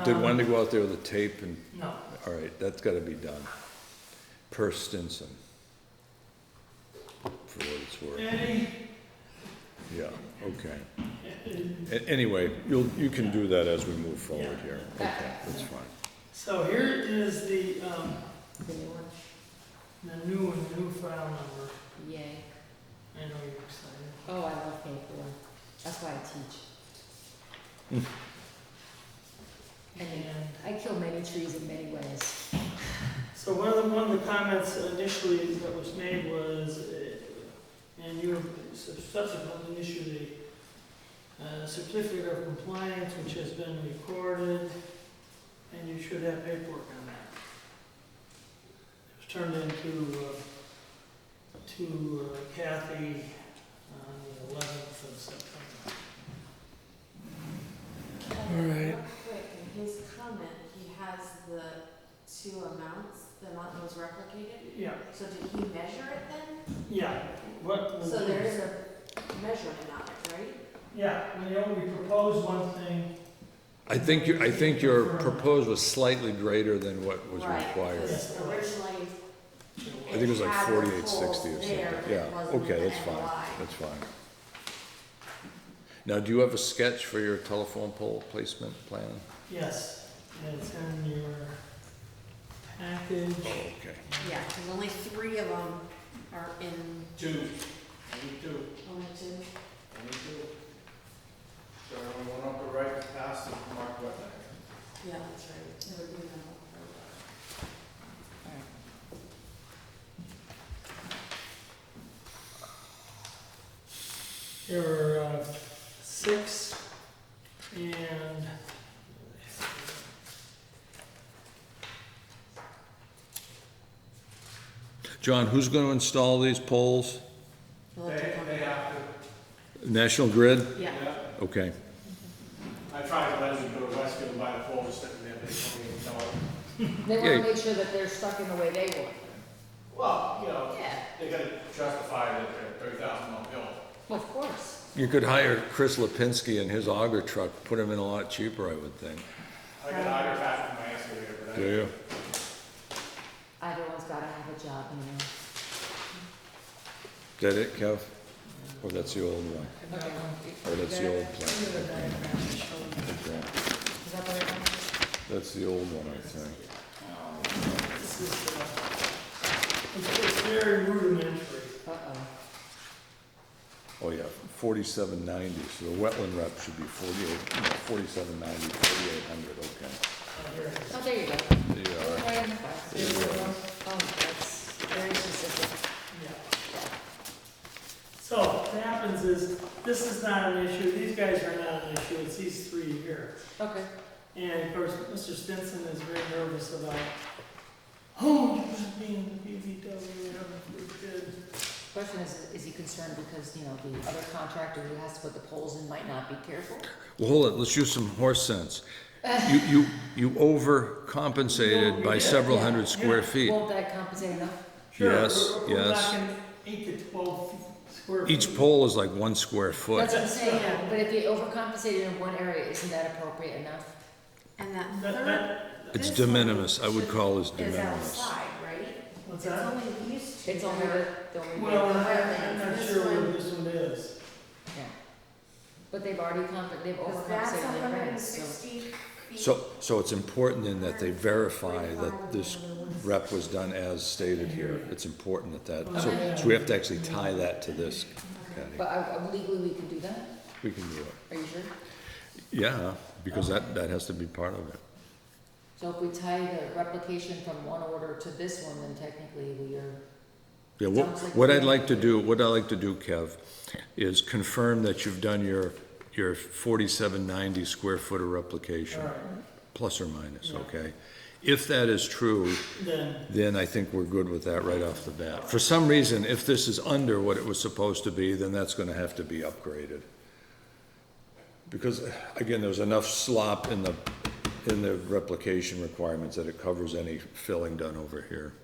Did Wendy go out there with a tape and, No. all right, that's gotta be done. Per Stinson. For what it's worth. Eddie, Yeah, okay. Anyway, you can do that as we move forward here. Okay, that's fine. so here is the, The new one? the new file number. Yay. I know you're excited. Oh, I love paperwork. That's why I teach. And I kill many trees in many ways. so one of the comments initially that was made was, and you subsequently issued a certificate of compliance, which has been recorded, and you should have paperwork on that. It was turned in to Kathy on the 11th of September. Alright. Quick, in his comment, he has the two amounts, the amount that was replicated. Yeah, So did he measure it then? yeah, what? So there is a measurement on it, right? Yeah, we proposed one thing. I think your proposed was slightly greater than what was Right, required. because originally. I think it was like had the 4860 or poles something. there, but Yeah, it wasn't okay, the that's fine, NOI. that's fine. Now, do you have a sketch for your telephone pole placement plan? Yes, it's in your package. Oh, okay. Yeah, because only 3 of them are in. Two. Only two. Only 2? Only two. So we went up the right past the marked wetland. Yeah, that's right. It would be minimal. There were 6, and John, who's gonna install these poles? They have to. National Grid? Yeah. Okay. I tried to let them go to Westfield and buy the pole, just sitting there, they told me to tell them. They Yeah. wanna make sure that they're stuck in the way they want them. Well, you know, Yeah. they gotta justify that they're $30,000 bill. Of course. You could hire Chris Lipinski and his auger truck, put him in a lot cheaper, I would think. I got higher fat from my excavator, but I. Do you? Everyone's gotta have a job, you know. Is that it, Kev? Or that's the old one? Okay. Or that's the old plan? Is that the right one? That's the old one, I think. this is, it's very rudimentary. Uh-oh. Oh, yeah, 4790, so the wetland rep should be 4790, 4800, okay. Here it is. Oh, there you go. There you are. Right in the box. There you are. Oh, that's very specific. Yeah. So what happens is, this is not an issue, these guys are not an issue, it's these 3 here. Okay. And of course, Mr. Stinson is very nervous about, oh, being the BBW, Question is he concerned because, you know, the other contractor who has to put the poles in might not be careful? Well, hold it, let's use some horse sense. You overcompensated by several hundred square feet. Won't that compensate enough? Sure, Yes, we're yes. talking 8 to 12 square feet. Each pole is like 1 square foot. That's what I'm saying, but if you overcompensated in one area, isn't that appropriate enough? And that That- third. that- It's this de one minimis, I would call this de Is minimis. outside, right? What's It's that? only these 2. It's only the only. Well, I'm wetlands, not this sure one- where this one is. Yeah. But they've already they've Because that's overcompensated on their rent, so. 160 feet. So it's important then that they verify that this rep was done as stated here. It's important that so we have to actually tie that to this. Patty. But legally we can do that? We can do it. Are you sure? Yeah, because that has to be part of it. So if we tie the replication from one order to this one, then technically we are. Yeah, Sounds like what we- I'd like to do, Kev, is confirm that you've done your 4790 square foot of replication, All right, plus or minus, Yeah. okay? If that is true, then I think we're good with that right off the bat. For some reason, if this is under what it was supposed to be, then that's gonna have to be upgraded. Because, again, there's enough slop in the replication requirements that it covers any filling done over here.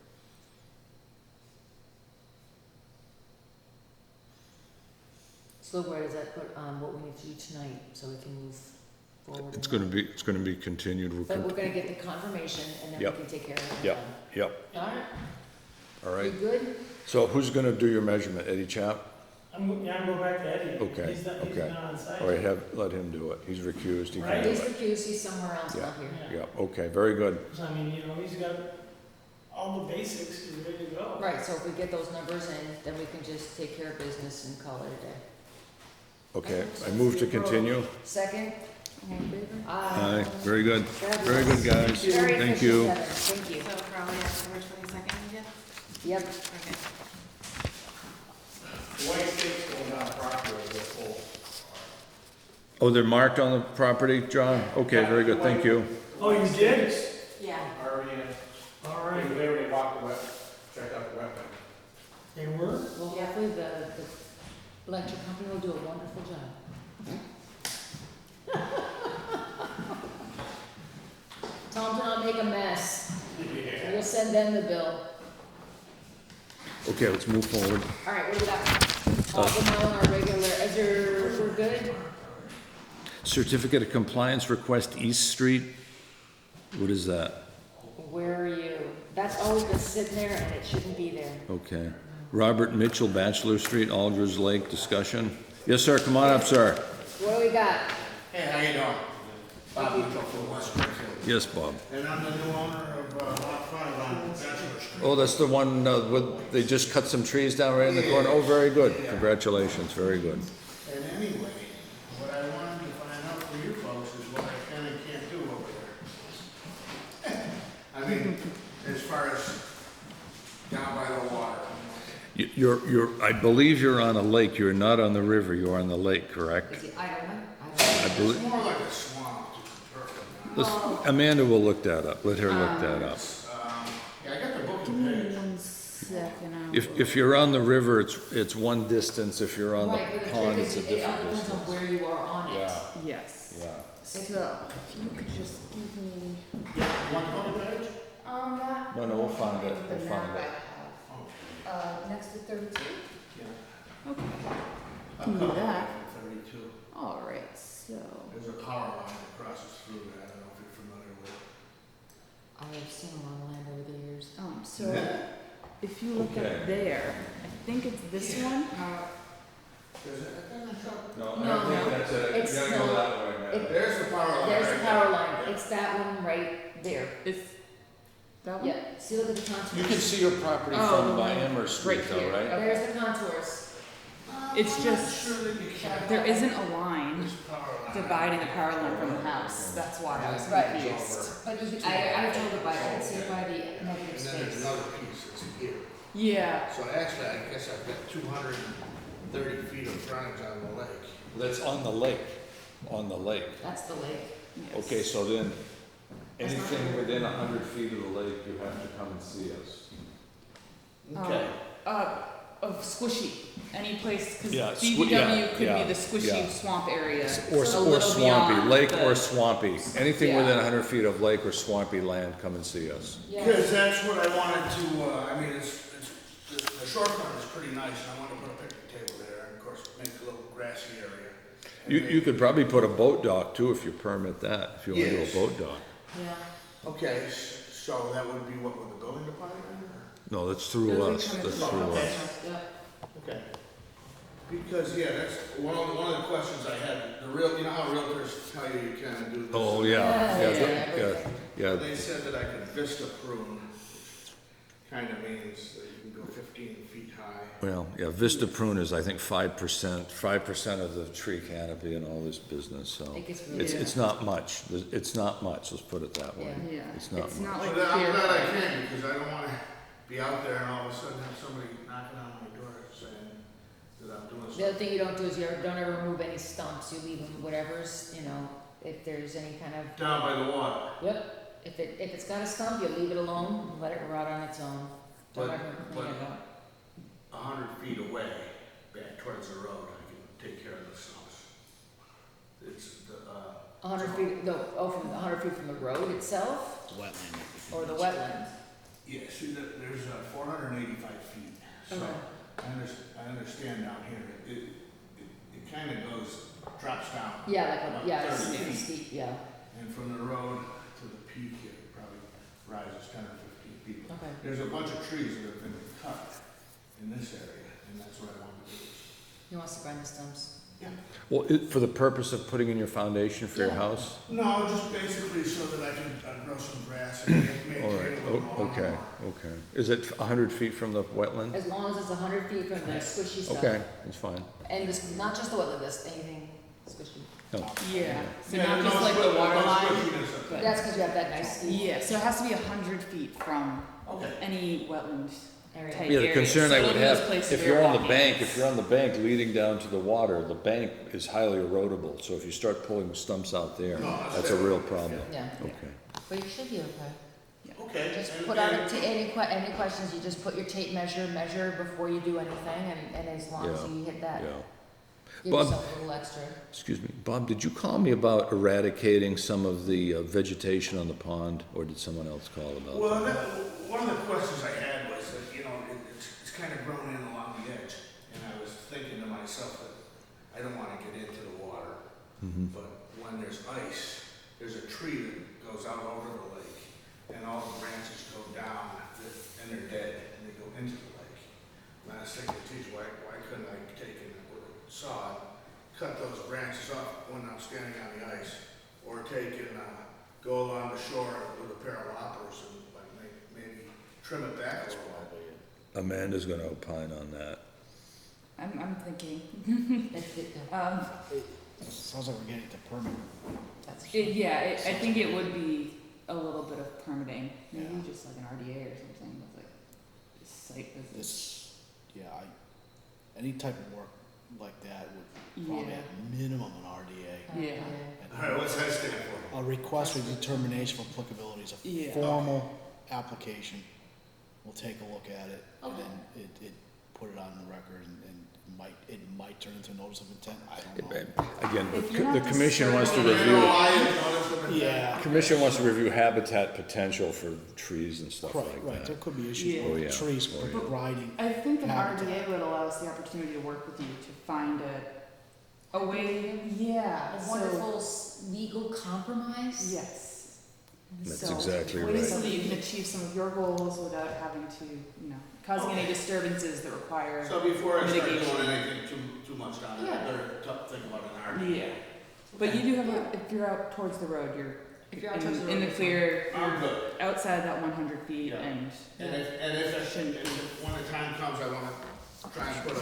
So where does that put on what we need to do tonight, so we can move forward? It's in gonna be continued. that? But we're gonna get the confirmation, and then we Yep. can take care of it. Yep, yep, All right, all you right. good? So who's gonna do your measurement, Eddie Chap? I'm gonna go back to Eddie. Okay, He's okay. not on site. All right, let him do it. He's recused, he Right. can do He's it. recused, he's somewhere else, not here. Yeah. Yeah, okay, very good. So, I mean, he's got all the basics, he's ready to go. Right, so if we get those numbers in, then we can just take care of business and call it a day. Okay, I move to continue. Second? All in favor? Aye, very good. Fabulous. Very good, guys. Very Thank efficient, you. Heather. Thank you. So probably October 22nd, again? Yep. Okay. The white stakes going down the property with this pole. Oh, they're marked on the property, John? Okay, very good, thank you. Oh, you did? Yeah. Already in. All right. They already walked the wet, checked out the wetland. They were? Well, hopefully the electric company will do a wonderful job. don't make a mess. We'll send them the bill. Okay, let's move forward. All right, what do we got? We're now on our regular, we're good? Certificate of compliance request East Street. What is that? Where are you? That's always been sitting there and it shouldn't be there. Okay. Robert Mitchell, Bachelor Street, Aldridge Lake, discussion. Yes, sir, come on up, sir. What do we got? Hey, how you doing? Bob Mitchell from West Springfield. Yes, Bob. And I'm the new owner of Lot 5 on Bachelor Street. Oh, that's the one, with, they just cut some trees down right in the corner? Oh, very good. Congratulations, very good. And anyway, what I wanted to find out for you folks is what I can and can't do over there. I mean, as far as down by the water. I believe you're on a lake. You're not on the river. You're on the lake, correct? Is it, I don't know. I believe. It's more like a swamp, to be perfectly honest. Amanda will look that up. Let her look that up. Yeah, I got the book Give and me page. 1 second. If you're on the river, it's one distance. If you're on Right, but the the pond, trick it's is, a it all different depends on distance. where you are on it. Yeah, Yes. yeah. So, if you could just give me, Want the book and page? That. No, we'll find it. We'll The find map it. I have. Next to 32? okay, can do that. 32. All right, so, There's a power line that crosses through that. I don't know if you're familiar with it. I've seen them on land over the years. so, if you look Okay. up there, I think it's this one. Is it? No, I don't think that's it. It's gotta go that way, It- There's the power line. There's the right power there. line. It's that one right there. Is that one? Yeah, see, look at the contours. You can see your property Oh, from the one Emer Street right though, here. right? There's the contours. It's I'm just, not sure that you can. there isn't a line This power line. dividing the power line from the house. That's why I was Right. confused. But you, I told her by, I can see it by the negative And then there's space. another piece that's here. Yeah, So actually, I guess I've got 230 feet of frontage on the lake. That's on the lake, on the lake. That's the lake. yes. Okay, so then, That's not anything fair. within 100 feet of the lake, you have to come and see us. Okay. Of squishy, any place, cause Yeah, DPW could yeah, be the squishy yeah. swamp area. Or a little swampy, beyond lake the- or swampy. Anything Yeah. within 100 feet of lake or swampy land, come and see us. Yeah. Because that's what I wanted to, I mean, the shorefront is pretty nice, and I want to put a picnic table there, and of course, make a little grassy area. And You could probably put a boat dock too, if you permit that, if you want to do Yes. a boat dock. Yeah. Okay, so that would be what, with the building department? No, that's through Those would us, come in that's through through us. us. Yeah. Okay. Because, yeah, that's one of the questions I had, you know how realtors tell you you can't do this? Oh, yeah, yeah. They said that I could Vista Prune, which kind of means that you can go 15 feet high. Well, yeah, Vista Prune is, I think, 5% of the tree canopy and all this business, so. It gets really. It's not much, it's not much, let's put it that way. Yeah, It's not it's not much. like But I'm clear. glad I can, because I don't want to be out there and all of a sudden have somebody knocking on my door saying that I'm doing The other something. thing you don't do is you don't ever remove any stumps. You leave them, whatever's, you know, if there's any kind of, Down by the water. yep. If it's got a stump, you leave it alone, and let it rot on its own. Don't But- ever clean it up. 100 feet away, back towards the road, I can take care of the stumps. It's the, 100 feet, no, from 100 feet from the road itself, Wetland. or the wetland? yeah, see, there's 485 feet. So Okay. I understand down here, it kind of drops down. Yeah, like, about yeah, it's 30 pretty feet. steep, yeah. And from the road to the peak, it probably rises 10 or 15 feet. Okay. There's a bunch of trees that have been cut in this area, and that's what I wanted to do. He wants to grind the stumps. Well, for the purpose of putting in your foundation for your Yeah. house? No, just basically so that I can grow some grass and maintain All a right, little more. okay. Is it 100 feet from the wetland? As long as it's 100 feet from the squishy stuff. Okay, that's fine. And this, not just the wetland, this, anything squishy. No. Yeah, so Yeah, not there's just no like the squishiness, water no line, squishiness up there. That's because you have that nice steep yeah, so it has to be 100 feet from Okay. any wetland area. type Yeah, the area. concern So I would even those have, places if where you're on the walking- bank, leading down to the water, the bank is highly erodible, so if you start pulling stumps out there, No, that's that's a fair. real problem. Yeah, Okay. but you should be okay. Okay. Just and- put out and- any questions, you just put your tape measure before you do anything, and as long as Yeah, you hit that. Yeah. Give Bob- yourself a little extra. Excuse me, Bob, did you call me about eradicating some of the vegetation on the pond, or did someone else call about Well, that? one of the questions I had was that, you know, it's kind of grown in along the edge, and I was thinking to myself that I don't want to get into the water, but when there's ice, there's a tree that goes out over the lake, and all the branches go down, and they're dead, and they go into the lake. And I was thinking, geez, why couldn't I take it with a saw, cut those branches off when I'm standing on the ice, or take and go along the shore with a pair of loppers and like maybe trim it back a little bit. Amanda's gonna opine on that. I'm thinking. Sounds like we're getting to permit. I think it would be a little bit of permitting, maybe just like an RDA or something with like site visits. This, any type of work like that would probably Yeah. at minimum an RDA. Yeah. All right, what's that stand for? A request for determination of applicability is a Yeah. formal application. We'll take a look at it, and then it put it on the record, and it might turn into a notice of intent, I don't know. Again, If you're the not commission wants to disturbing- review, Yeah. commission wants to review habitat potential for trees and stuff Right, like right, that. there could be issues Yeah. Oh, with yeah. trees Oh, yeah. riding. I think an Habitat. RDA would allow us the opportunity to work with you to find a way, yeah, A so- wonderful legal compromise? Yes. That's So, exactly ways so right. that you can achieve some of your goals without having to, causing any disturbances that require. So before I start Mitigation. doing anything too much down there, I better think about an RDA. Yeah. But you do have if you're out towards the road, you're If you're out towards the in road, the clear, I'm good. outside that 100 feet Yeah. and. If when the time comes, I want to try and put a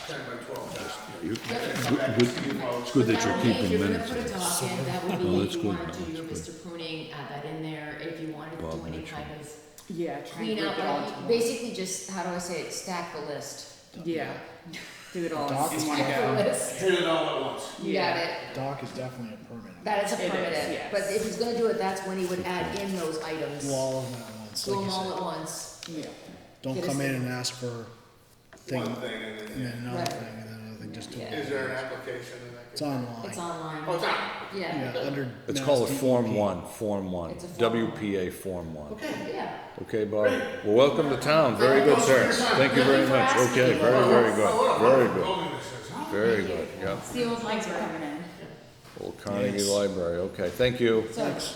10 by 12 down. You- Come back and see you folks. It's good that you're That would be- keeping minutes. If you're gonna put a dock in, that would be, Oh, if that's you good. wanted to No, do that's Vista Pruning, add that in there, if you wanted to Bob do any mentioned. kind of Yeah, try clean and up, group it all like, into basically just, how do I say it, stack the list. one. Yeah. Do it all Dock in is one Stack go. the list. Hit it all at once. You Yeah. got it. Dock is definitely a permit. That is a It is, permit, yes. but if he's gonna do it, that's when he would add in those items. Do all of them at once, Do like them you all said. at once. Yeah. Don't Get come us in the- and ask for thing, One and thing and then then, another Right. thing, and then another thing, just do Yeah. it. is there an application that I It's can? online. It's online. Oh, it's on. Yeah. Yeah, under. It's Mass called a DEP. Form 1, Form 1, It's a Form 1. WPA Form 1. Okay. Yeah. Okay, Bob? Well, welcome to town, very good, sir. Thank you very much. Okay, very, very good, very good, very good, yeah. It's the old lights are coming in. Old Carnegie Yes. Library, okay, thank you. So, Thanks.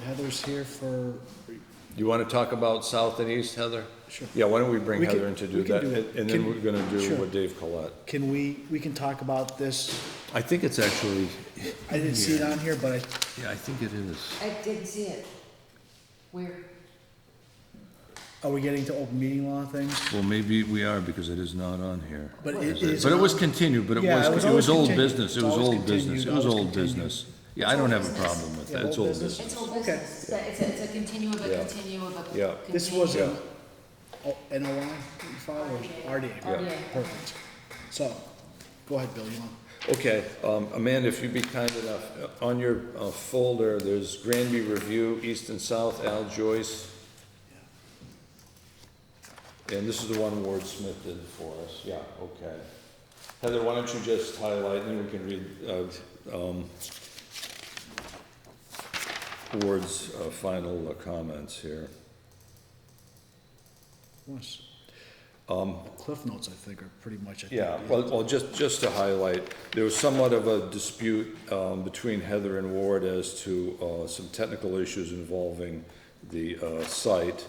Heather's here for, You want to talk about south and east, Heather? sure. Yeah, why don't we bring We can- Heather in to do we can that, do it. and then Can- we're gonna do sure. what Dave Collette. Can we can talk about this, I think it's actually, I didn't see it on here, but yeah, I think it is. I didn't see it. Where? are we getting to open meeting law things? Well, maybe we are, because it is not on here. But Is it it? is But it was on- continued, but it Yeah, it was was always old continued. business, it It's was always old business, continued, it was always old continued. business. Yeah, I don't have a problem with Yeah, that, it's old old business. business. It's old Okay. business. It's a continue of a Yeah. continue of a. Yeah. This was continue. a NOI that you filed, or RDA? RDA. Perfect. So, go ahead, Bill, you want? Okay, Amanda, if you'd be kind enough, on your folder, there's Granby Review, East and South, Al Joyce. And this is the one Ward Smith did for us, yeah, okay. Heather, why don't you just highlight, and then we can read Ward's final comments here. Yes. Cliff notes, I think, are pretty much, I think. Yeah, well, just to highlight, there was somewhat of a dispute between Heather and Ward as to some technical issues involving the site.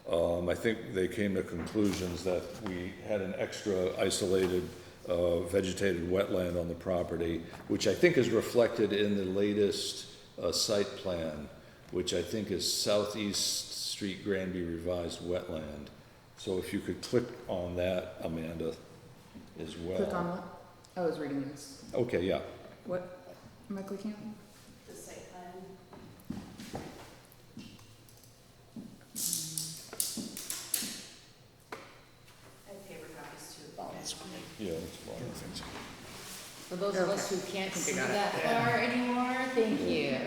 I think they came to conclusions that we had an extra isolated vegetated wetland on the property, which I think is reflected in the latest site plan, which I think is Southeast Street Granby Revised Wetland. So if you could click on that, Amanda, as well. Click on what? I was reading this. Okay, yeah. What am I clicking on? The site plan. I have paper copies too. Oh, that's fine. Yeah, that's fine. For those of us who can't I see got it. that far anymore, thank you.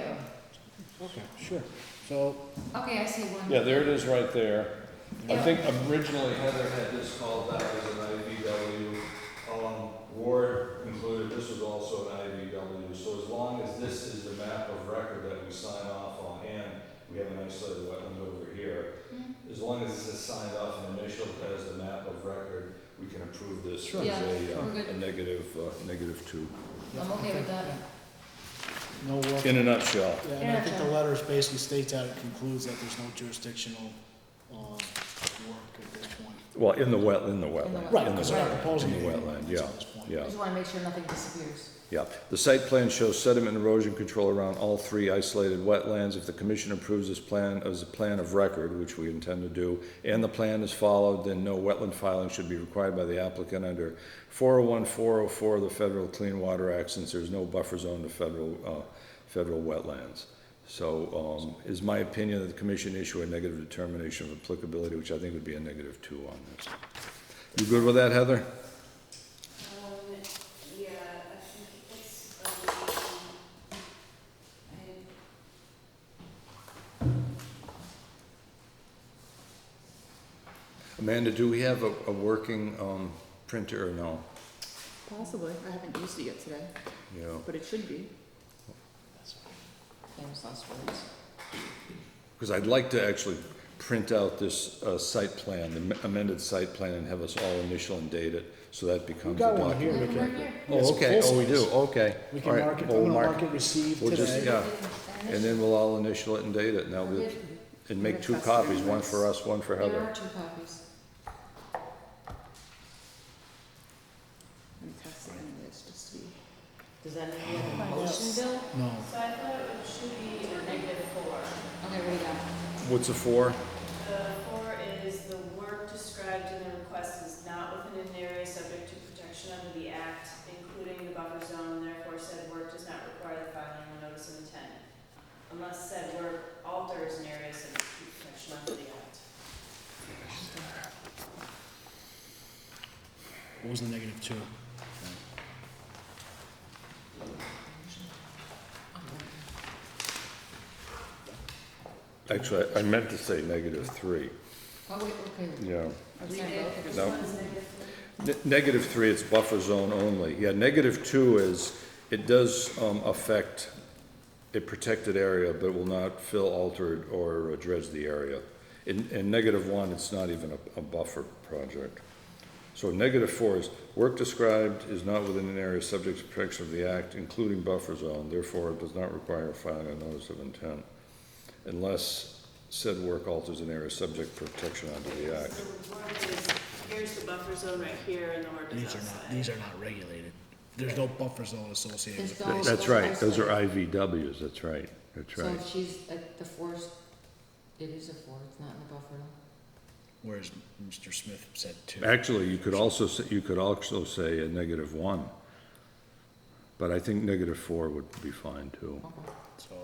Okay, sure. So, Okay, I see one. Yeah, there it is right there. I think originally Heather had this called out as an IVW. Ward concluded we have an isolated wetland over here. As long as this is signed off and initialed as the map of record, we can approve this Sure. as Yeah, a we're good. -2. I'm okay with that. No work. In a nutshell. Yeah, and I think the letters basically states that it concludes that there's no jurisdictional, work at this point. Well, in the wetland. Right, In the because we're not wetland, proposing in the anything wetland, at yeah, this point. yeah. I just wanna make sure nothing disappears. Yeah, the site plan shows sediment and erosion control around all 3 isolated wetlands. If the commission approves this plan as a plan of record, which we intend to do, and the plan is followed, then no wetland filing should be required by the applicant under 401, 404 of the Federal Clean Water Act, since there's no buffer zone to federal wetlands. So, is my opinion that the commission issue a negative determination of applicability, which I think would be a -2 on this. You good with that, Heather? Yeah, I think it's, Amanda, do we have a working printer or no? Possibly. I haven't used it yet today, Yeah. but it should be. Famous last words. Because I'd like to actually print out this site plan, the amended site plan, and have us all initial and date it, so that We becomes a got one here, document. we Right can, here. Oh, okay, Full oh, we do, size. okay. we All can right, mark it, I'm well, gonna we'll mark it received We'll just, today. yeah, and then we'll all initial it and date it, and that'll be, and make 2 copies, one for us, one for There Heather. are 2 copies. I'm testing anyways, just to be. Does that mean we have a motion, Bill? No, so I thought it should be -4. Okay, what do you got? What's the 4? The 4 is the work described in the request is not within an area subject to protection under the act, including the buffer zone, therefore said work does not require the filing of a notice of intent, unless said work alters an area subject to protection under the act. what was the -2? Actually, I meant to say -3, Oh, wait, okay. yeah. Are we Sign in both of both? No. One is -3, -3. it's buffer zone only. Yeah, -2 is, it does affect a protected area, but will not fill, alter, or dredge the area. In -1, it's not even a buffer project. So -4 is, work described is not within an area subject to protection of the act, including buffer zone, therefore it does not require filing a notice of intent, unless said work alters an area subject to protection under the act. So the word is, here's the buffer zone right here, and the word is outside. These are not regulated. There's no buffer zone associated with There's this. no- That's right, those are IVWs, that's right, that's So right. if she's at the 4's, it is a 4, it's not in the buffer zone. Whereas Mr. Smith said 2. Actually, you could also say a -1, but I think -4 would be fine too. Okay. So,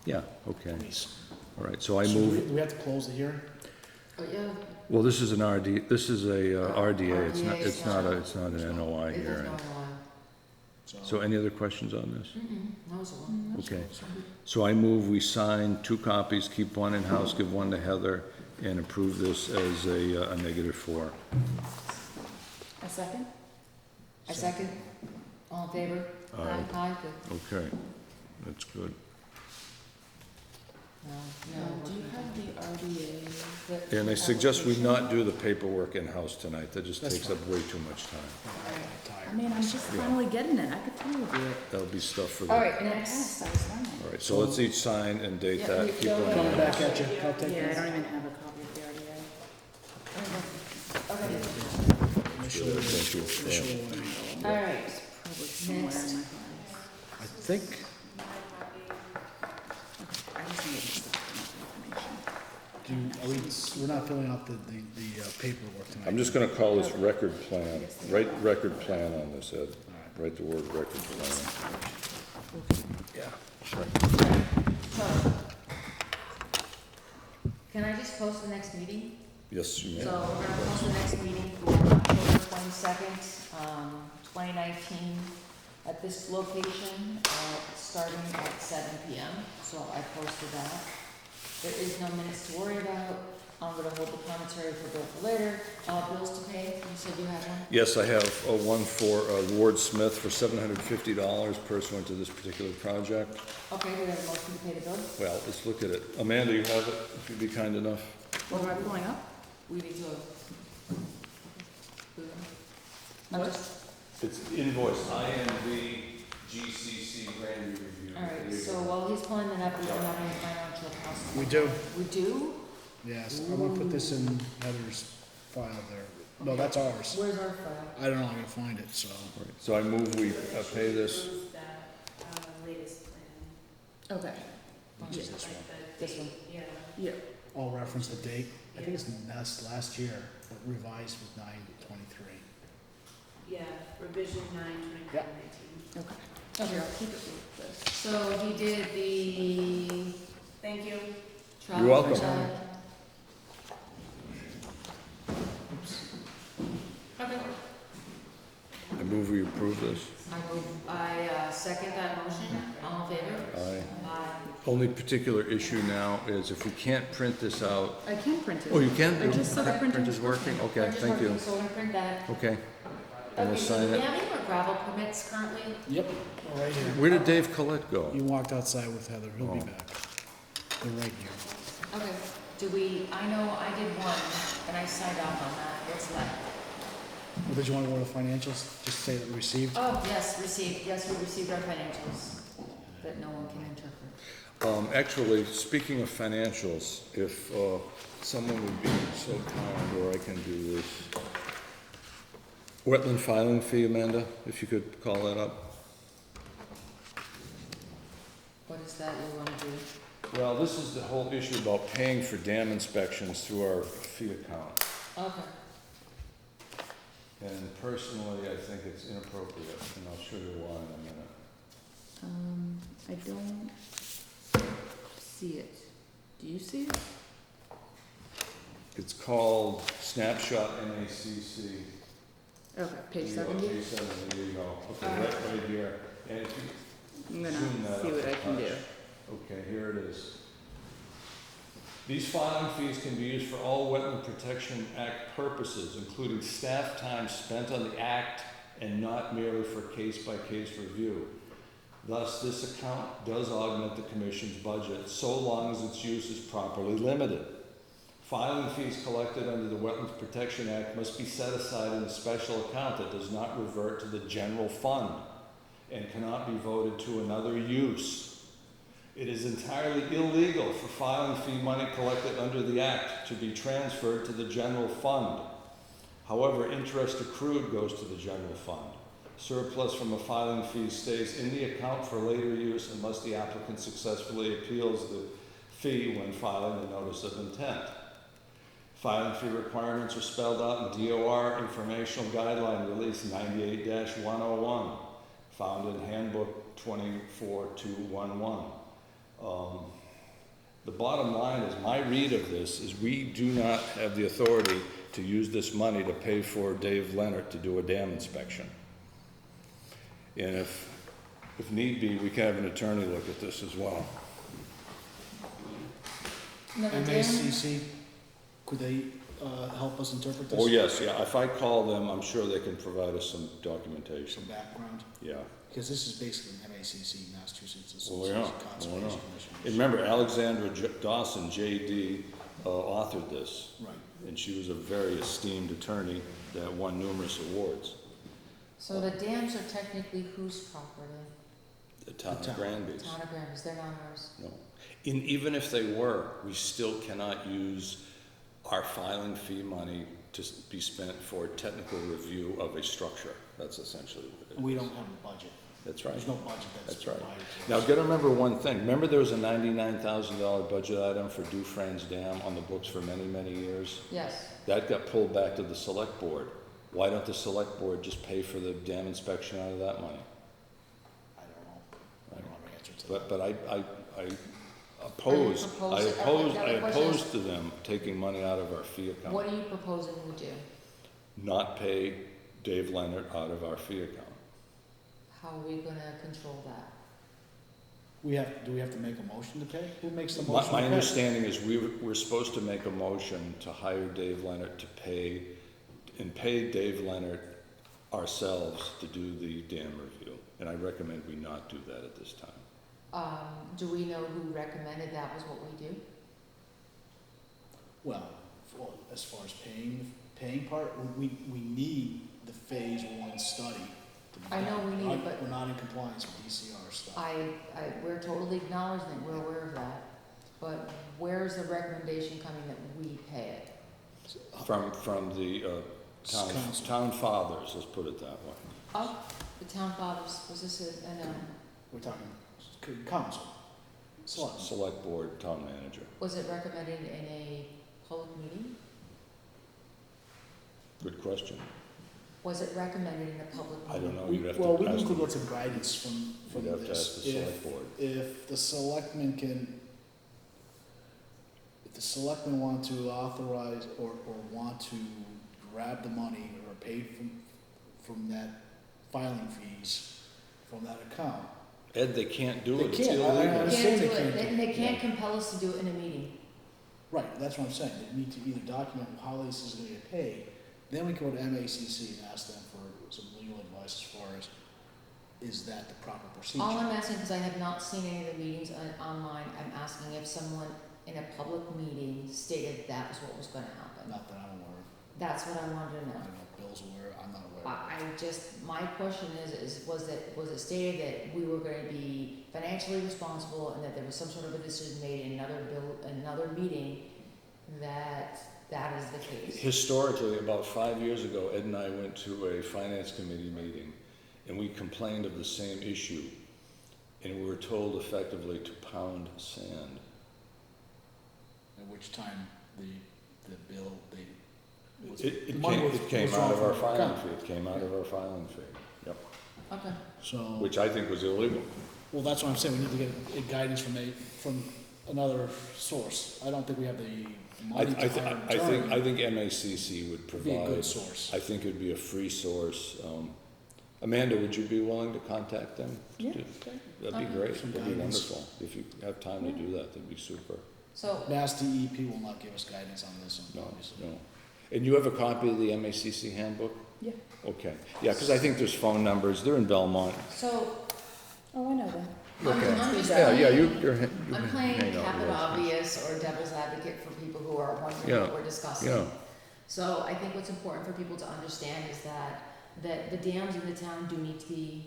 Yeah, okay, please. all right, so I So move, do we have to close the hearing? Oh, yeah. well, this is an this is a RDA, it's not, RDA, it's not an NOI It is hearing. not allowed. So any other questions on this? No, it's a 1. Okay, so I move we sign 2 copies, keep one in-house, give one to Heather, and approve this as a -4. A second? A second? All in favor? Aye. Aye, good. Okay, that's good. No, Do you have the RDA? And I suggest we not do the paperwork in-house tonight, that just That's takes up way too much time. I mean, I'm just finally getting it. I could totally do it. That'll be stuff for the, All all right, next. Yes, I was learning. right, so let's each sign and date Yeah, that, you keep go one. Coming back at you, I'll take Yeah, I it. don't even have a copy of the RDA. Okay, Initial, Thank you. initial, all right. Probably somewhere Next. in my files. I think, I just need this information. we're not filling out the paperwork tonight. I'm just gonna call this record plan, write record plan on this, Ed, write the word record plan. Yeah. So, can I just post the next meeting? Yes, you may. So we're gonna post the next meeting for October 22nd, 2019, at this location, starting at 7 PM. So I posted that. There is no minutes to worry about. I'm gonna hold the commentary for Bill for later. Bills to pay, you said you had one? Yes, I have one for Ward Smith for $750 pursuant to this particular project. Okay, we have a motion to pay the bill. Well, let's look at it. Amanda, you have it, if you'd be kind enough. What am I pulling up? We need to. I'm just, It's invoice INV GCC Granby Review. alright, so while he's pulling that up, we don't have any financial costs. We do. We do? Yes, I'm gonna put this in Heather's file there. No, that's ours. Where's our file? I don't know, I'm gonna find it, so. So I move we pay this. Approve that, latest plan. Okay. Which is this one. Like the This one. date, yeah. Yeah. I'll reference the date. I think it's last year, but revised with 9/23. Yeah, revision 9/2019. Yeah. Okay. Okay. Here, I'll keep it with this. So he did the Thank you. travel. You're welcome. Okay. I move we approve this. I second that motion. All in favor? Aye. Aye. Only particular issue now is if we can't print this out. I can print it. Oh, you can? I just saw the printer. Printer's working? Okay, Printer's thank you. working, so we're gonna print that. Okay. And we'll Okay, so sign do we it. have any more gravel permits currently? Yep, right here. Where did Dave Collette go? You walked outside with Heather, he'll be Oh. back. They're right here. Okay, do we, I know I did one, and I signed off on that, what's left? Well, did you wanna go to financials? Just say that we received? Oh, yes, received, yes, we received our financials, that no one can interpret. Actually, speaking of financials, if someone would be so kind, or I can do this. Wetland filing fee, Amanda, if you could call that up. What is that you wanna do? Well, this is the whole issue about paying for dam inspections through our fee account. Okay, And personally, I think it's inappropriate, and I'll show you why in a minute. I don't see it. Do you see it? It's called Snapshot NACC. Okay, page Here you go, 70. Page 70, there you go. Okay, right here. And if you I'm gonna zoom that see up what I a can do. touch. Okay, here it is. These filing fees can be used for all Wetland Protection Act purposes, including staff time spent on the act and not merely for case-by-case review. Thus, this account does augment the Commission's budget so long as its use is properly limited. Filing fees collected under the Wetlands Protection Act must be set aside in a special account that does not revert to the general fund and cannot be voted to another use. It is entirely illegal for filing fee money collected under the Act to be transferred to the general fund. However, interest accrued goes to the general fund. Surplus from a filing fee stays in the account for later use unless the applicant successfully appeals the fee when filing a notice of intent. Filing fee requirements are spelled out in DOR Informational Guideline Release 98-101, found in Handbook 24211. The bottom line is, my read of this is we do not have the authority to use this money to pay for Dave Leonard to do a dam inspection. And if need be, we can have an attorney look at this as well. Another dam? MACC, could they help us interpret this? Oh, yes, yeah, if I call them, I'm sure they can provide us some documentation. Some background? Yeah. Because this is basically MACC, Massachusetts Oh, yeah. Association of Conservation Oh, yeah. Commissioners. And remember, Alexandra Dawson, JD, authored this. Right. And she was a very esteemed attorney that won numerous awards. So the dams are technically whose property? The town The town. of Granby's. Town of Granby's, they're not ours. No. Even if they were, we still cannot use our filing fee money to be spent for technical review of a structure. That's essentially what it is. We don't have a budget. That's right. There's no budget that's That's right. provided for Now, us. gotta remember one thing. Remember there was a $99,000 budget item for Dufresne's Dam on the books for many, many years? Yes. That got pulled back to the select board. Why don't the select board just pay for the dam inspection out of that money? I don't know. I don't have an answer to that. But I oppose, propose I it? oppose, Okay, I the question oppose is- to them taking money out of our fee account. What are you proposing we do? Not pay Dave Leonard out of our fee account. How are we gonna control that? do we have to make a motion to pay? Who makes the motion to My pay? understanding is we're supposed to make a motion to hire Dave Leonard to pay Dave Leonard ourselves to do the dam review. And I recommend we not do that at this time. Do we know who recommended that was what we do? Well, as far as paying part, we need the phase one study to be done. I know we need it, but- We're not in compliance with DCR stuff. We're totally acknowledging, we're aware of that, but where's the recommendation coming that we pay it? From the Council. town fathers, let's put it that way. Oh, the town fathers, was this We're talking council, select. Select board, town manager. was it recommended in a public meeting? Good question. Was it recommended in a public I meeting? don't know, you'd have Well, we to need ask to them. get some guidance from You'd have to this. ask the select board. If the selectmen want to authorize or want to grab the money or pay from that filing fees from that account. Ed, they can't do They it, it's can't. I illegal. They understand can't they do can't it, do and they it. can't compel us to do it in a meeting. Right, that's what I'm saying, they need to either document how this is gonna get paid, then we can go to MACC and ask them for some legal advice as far as, is that the proper procedure? All I'm asking, because I have not seen any of the meetings online, I'm asking if someone in a public meeting stated that was what was gonna happen. Not that I'm aware of, That's what I wanted to I know. don't know if Bill's aware, I'm not aware of. My question was it stated that we were gonna be financially responsible and that there was some sort of a decision made in another meeting that is the case? Historically, about 5 years ago, Ed and I went to a finance committee meeting, and we complained of the same issue, and we were told effectively to pound sand. At which time the bill, It the money was came withdrawn out of our from the filing account. fee, it came out of our filing fee, yep, Okay. So, which I think was illegal. well, that's what I'm saying, we need to get guidance from another source. I don't think we have the money to hire an attorney. I think MACC would It'd be a good provide, source. I think it'd be a free source. Amanda, would you be willing to contact them? Yeah, To- sure. That'd be Okay. great, Some that'd be guidance. wonderful. If you have time to do that, that'd be super. So, Mass DEP will not give us guidance on this, No, obviously. no. And you have a copy of the MACC handbook? Yeah. Okay, yeah, because I think there's phone numbers, they're in Belmont. so, Oh, I know them. I'm just Yeah, yeah, playing, you're. I'm playing hang out Captain with us. Obvious or Devil's Advocate for people who are wondering Yeah, what we're discussing. Yeah, So I think what's important for people to understand is that the dams in the town do need to be,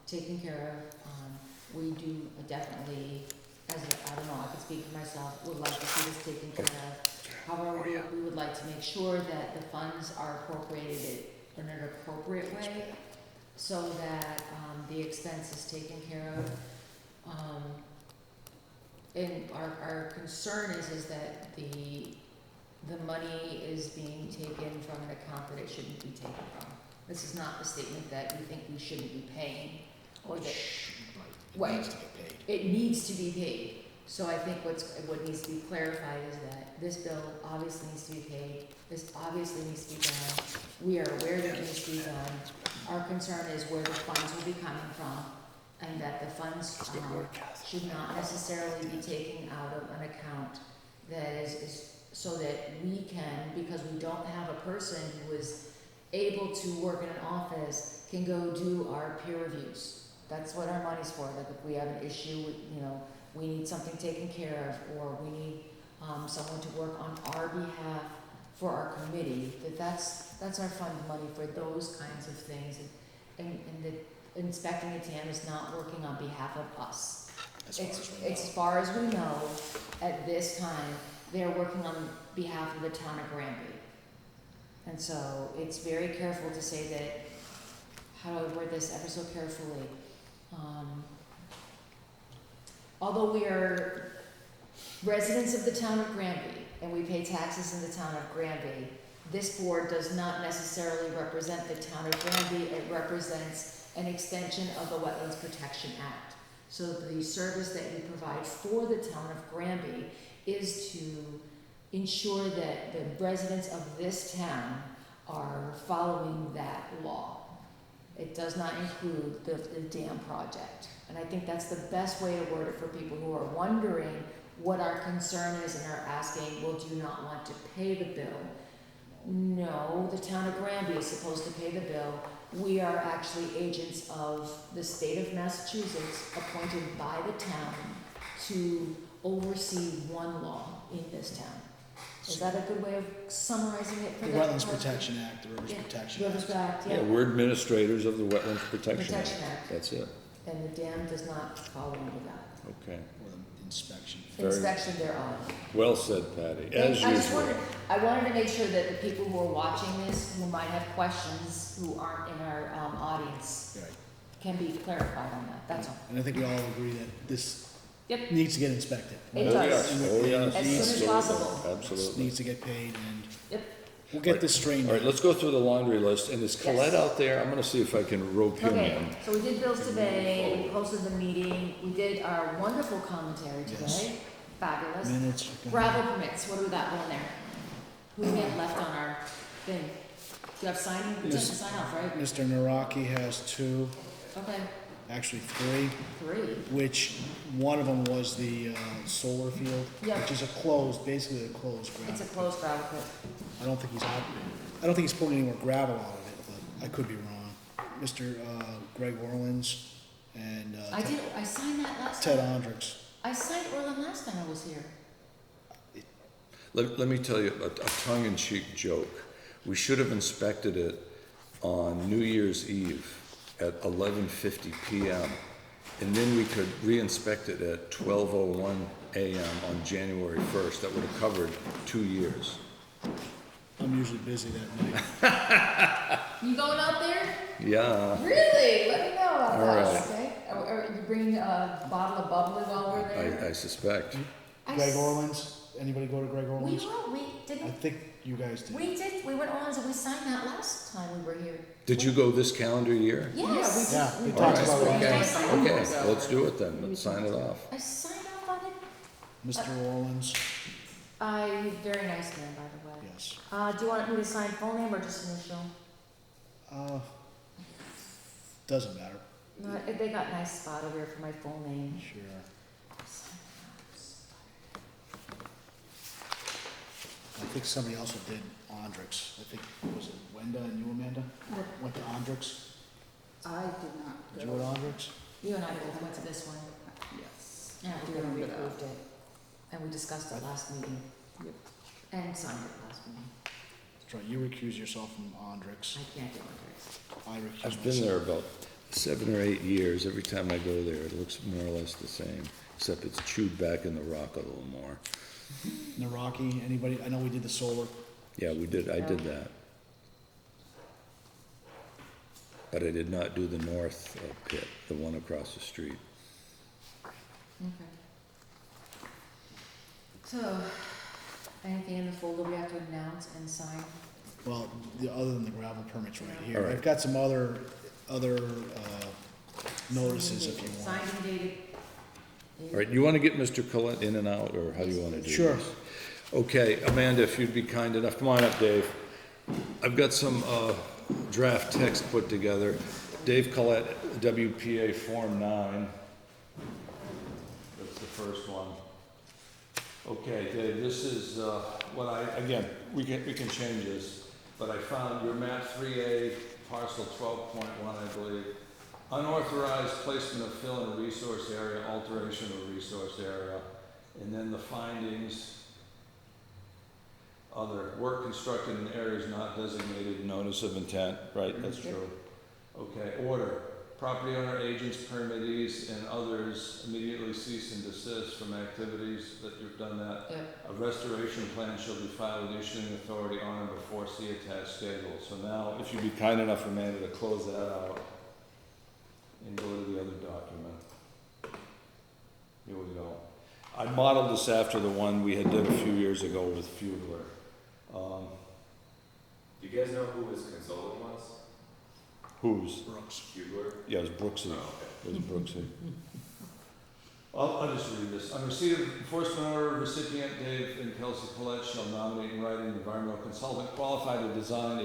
taken care of. We do definitely, I don't know, I can speak for myself, would like to see this taken care of. However, we would like to make sure that the funds are appropriated in an appropriate way so that, the expense is taken care of. And our concern is that the money is being taken from an account that it shouldn't be taken from. This is not the statement that we think we shouldn't be paying, or that, Right, it needs to get paid. it needs to be paid. So I think what needs to be clarified is that this bill obviously needs to be paid, this obviously needs to be done, we are aware that it needs to be done. Our concern is where the funds will be coming from, and that the funds, should not necessarily be taken out of an account that is so that we can, because we don't have a person who is able to work in an office, can go do our peer reviews. That's what our money's for, like if we have an issue with, we need something taken care of, or we need, someone to work on our behalf for our committee, that's our fund money for those kinds of things. And the inspecting the dam is not working on behalf of us. As far as we know, at this time, they're working on behalf of the town of Granby. And so it's very careful to say that, how do I word this ever so carefully? Although we are residents of the town of Granby and we pay taxes in the town of Granby, this board does not necessarily represent the town of Granby, it represents an extension of the Wetlands Protection Act. So the service that we provide for the town of Granby is to ensure that the residents of this town are following that law. It does not include the dam project. And I think that's the best way to word it for people who are wondering what our concern is and are asking, well, do you not want to pay the bill? No, the town of Granby is supposed to pay the bill. We are actually agents of the state of Massachusetts appointed by the town to oversee one law in this town. Is that a good way of summarizing it for The the? Wetlands Protection Act, the Rivers Yeah, Protection Rivers Act. Act, Yeah, yeah. we're administrators of the Wetlands Protection Act. Protection Act. That's it, And the dam does not fall under that. okay. Or the inspection. Very- Inspection thereof. Well said, Patty, as I just usual. I wanted to make sure that the people who are watching this, who might have questions, who aren't in our, audience, Right. can be clarified on that, that's all. And I think we all agree that this Yep. needs to get inspected. It Oh, does. yes, oh, yes. As soon as Absolutely, possible. Absolutely. Needs to get paid and Yep. we'll get this straightened All right, out. let's go through the laundry list, and is Colette Yes. out there? I'm gonna see if I can rope him Okay, in. so we did bills today, we posted the meeting, we did our wonderful commentary Yes. today, fabulous. Minutes. Gravel permits, what do we got going there? Who we have left on our thing? Do you have signing, we Yes. have to sign off, right? Mr. Naraki has 2, Okay, actually 3, 3. which one of them was the solar field, Yeah. which is basically a closed It's a gravel. closed gravel pit. I don't think he's pulling any more gravel out of it, but I could be wrong. Mr. Greg Orleans and I signed that last Ted time. Ondricks. I signed Orland last time I was here. Let me tell you a tongue-in-cheek joke. We should have inspected it on New Year's Eve at 11:50 PM. And then we could re-inspect it at 12:01 AM on January 1st. That would have covered 2 years. I'm usually busy that night. You going out there? Yeah, Really? Let me know about All that, right. okay? Or you bring a bottle of bubbly while we're there? I suspect. I Greg s- Orleans, anybody go to Greg We Orleans? were, we I didn't, think you guys did. we did, we went Orleans and we signed that last time we were here. Did you go this calendar year? Yes. Yeah, we All talked right, about so it. you Okay, guys signed okay, it. let's do it then. Let's sign it off. I signed off on it. Mr. Orleans, Very nice man, by the way. yes. Do you want me to sign full name or just initial? Doesn't matter. No, they got a nice spot over here for my full name. Sure. I think somebody else did Ondricks. I think, was it Wenda and you, Amanda? Went to Ondricks? I did not Did you go to Ondricks? You and I both went to this one. Yes. Yeah, I we remember that. approved it. And we discussed it last meeting. Yep. And signed it last meeting. That's right, you recuse yourself from Ondricks. I can't do it. I recuse I've been myself. there about 7 or 8 years. Every time I go there, it looks more or less the same, except it's chewed back in the rock a little more. Naraki, anybody? I know we did the solar. Yeah, I did that. But I did not do the north pit, the one across the street. Okay. So, anything in the folder we have to announce and sign? Well, other than the gravel permits right All here. right. I've got some other notices if you want. Signed and dated. All right, you want to get Mr. Collette in and out, or how do you want to do this? Sure. Okay, Amanda, if you'd be kind enough, come on up, Dave. I've got some draft text put together. Dave Collette, WPA Form 9. That's the first one. Okay, Dave, this is again, we can change this, but I found your map 3A, parcel 12.1, I believe. Unauthorized placement of fill in a resource area, alteration of a resource area, and then the findings. Other, work constructed in areas not designated, notice of intent, right, that's true. Okay, order, property owner, agents, permittees, and others immediately cease and desist from activities that you've done that. Yep. A restoration plan shall be filed with the issuing authority on or before see attached schedule. So now, if you'd be kind enough, Amanda, to close that out and go to the other document. Here we go. I modeled this after the one we had did a few years ago with Fugler. Do you guys know who his consultant was? Whose? Brooks. Hugler? Yeah, it was Brooksy. Oh, okay. It was Brooksy. I'll just read this. On receipt of enforcement order, recipient Dave and Kelsey Collette shall nominate in writing an environmental consultant qualified to design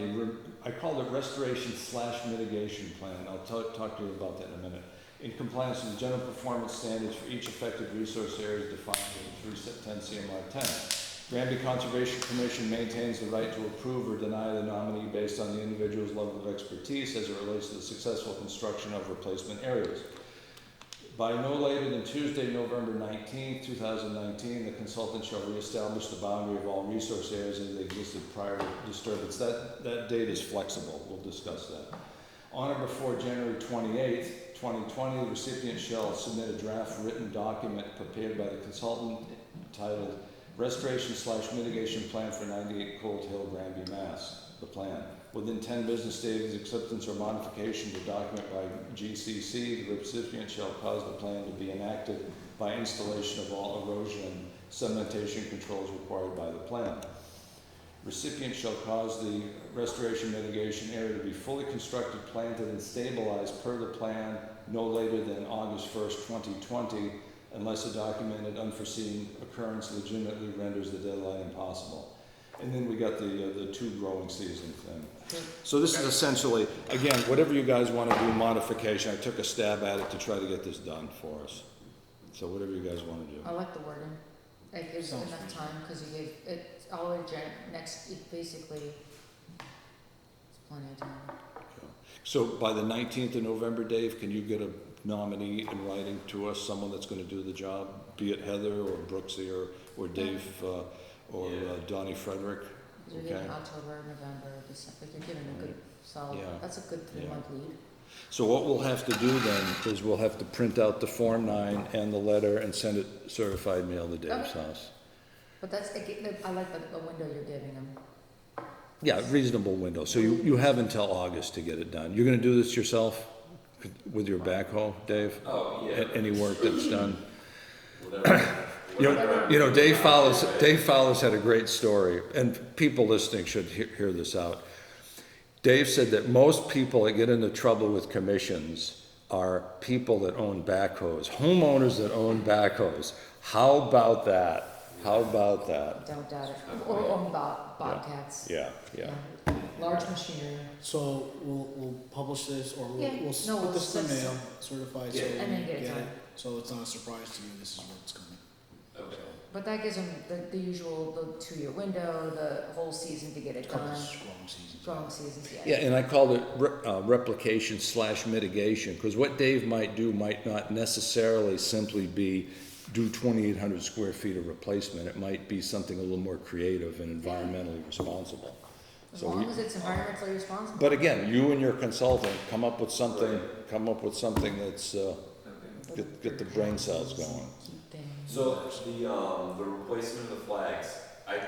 I called it restoration/mitigation plan. I'll talk to you about that in a minute. In compliance with the general performance standards for each affected resource area defined in 310 CMR 10. Granby Conservation Commission maintains the right to approve or deny the nominee based on the individual's level of expertise as it relates to the successful construction of replacement areas. By no later than Tuesday, November 19th, 2019, the consultant shall reestablish the boundary of all resource areas as they existed prior to disturbance. That date is flexible. We'll discuss that. On or before January 28th, 2020, the recipient shall submit a draft written document prepared by the consultant entitled Restoration/Mitigation Plan for 98 Cold Hill, Granby, Mass. The plan. Within 10 business days, acceptance or modification of the document by GCC, the recipient shall cause the plan to be enacted by installation of all erosion and sedimentation controls required by the plan. Recipient shall cause the restoration mitigation area to be fully constructed, planted, and stabilized per the plan no later than August 1st, 2020, unless a documented unforeseen occurrence legitimately renders the deadline impossible. And then we got the 2 growing season thing. So this is essentially, again, whatever you guys want to do, modification. I took a stab at it to try to get this done for us. So whatever you guys want to do. I like the wording. It gives Sounds enough good. time, because you gave it all the way to next, basically, it's plenty of time. So by the 19th of November, Dave, can you get a nominee in writing to us, someone that's going to do the job, be it Heather or Brooksy or Dave or Donnie Frederick? You're giving October, November, December, you're giving a good solid, Yeah. that's a good 3-month lead. So what we'll have to do then is we'll have to print out the Form 9 and the letter and send it certified mail to Dave's house. But that's, I like the window you're giving them. Yeah, reasonable window. So you have until August to get it done. You're gonna do this yourself with your backhoe, Dave? Oh, yeah. Any work that's done? Whatever. You know, Dave Fowler's had a great story, and people listening should hear this out. Dave said that most people that get into trouble with commissions are people that own backhoes, homeowners that own backhoes. How about that? How about that? Don't doubt it. Or bobcats. Yeah. Large machinery. So we'll publish this, or we'll Yeah, put no, this we'll in the just- mail, certified, so Yeah. you And then get it get done. it. So it's not a surprise to you, this is what's coming. Okay. But that gives them the usual, the 2-year window, the whole season to get it Couple done. strong seasons. Growing seasons, Yeah, and I called it replication/mitigation, because what Dave might do might not necessarily simply be do 2,800 square feet of replacement. It might be something a little more creative and environmentally responsible. As So long we- as it's environmentally responsible. But again, you and your consultant come up with something that's, get the brain cells going. So the replacement of the flags, I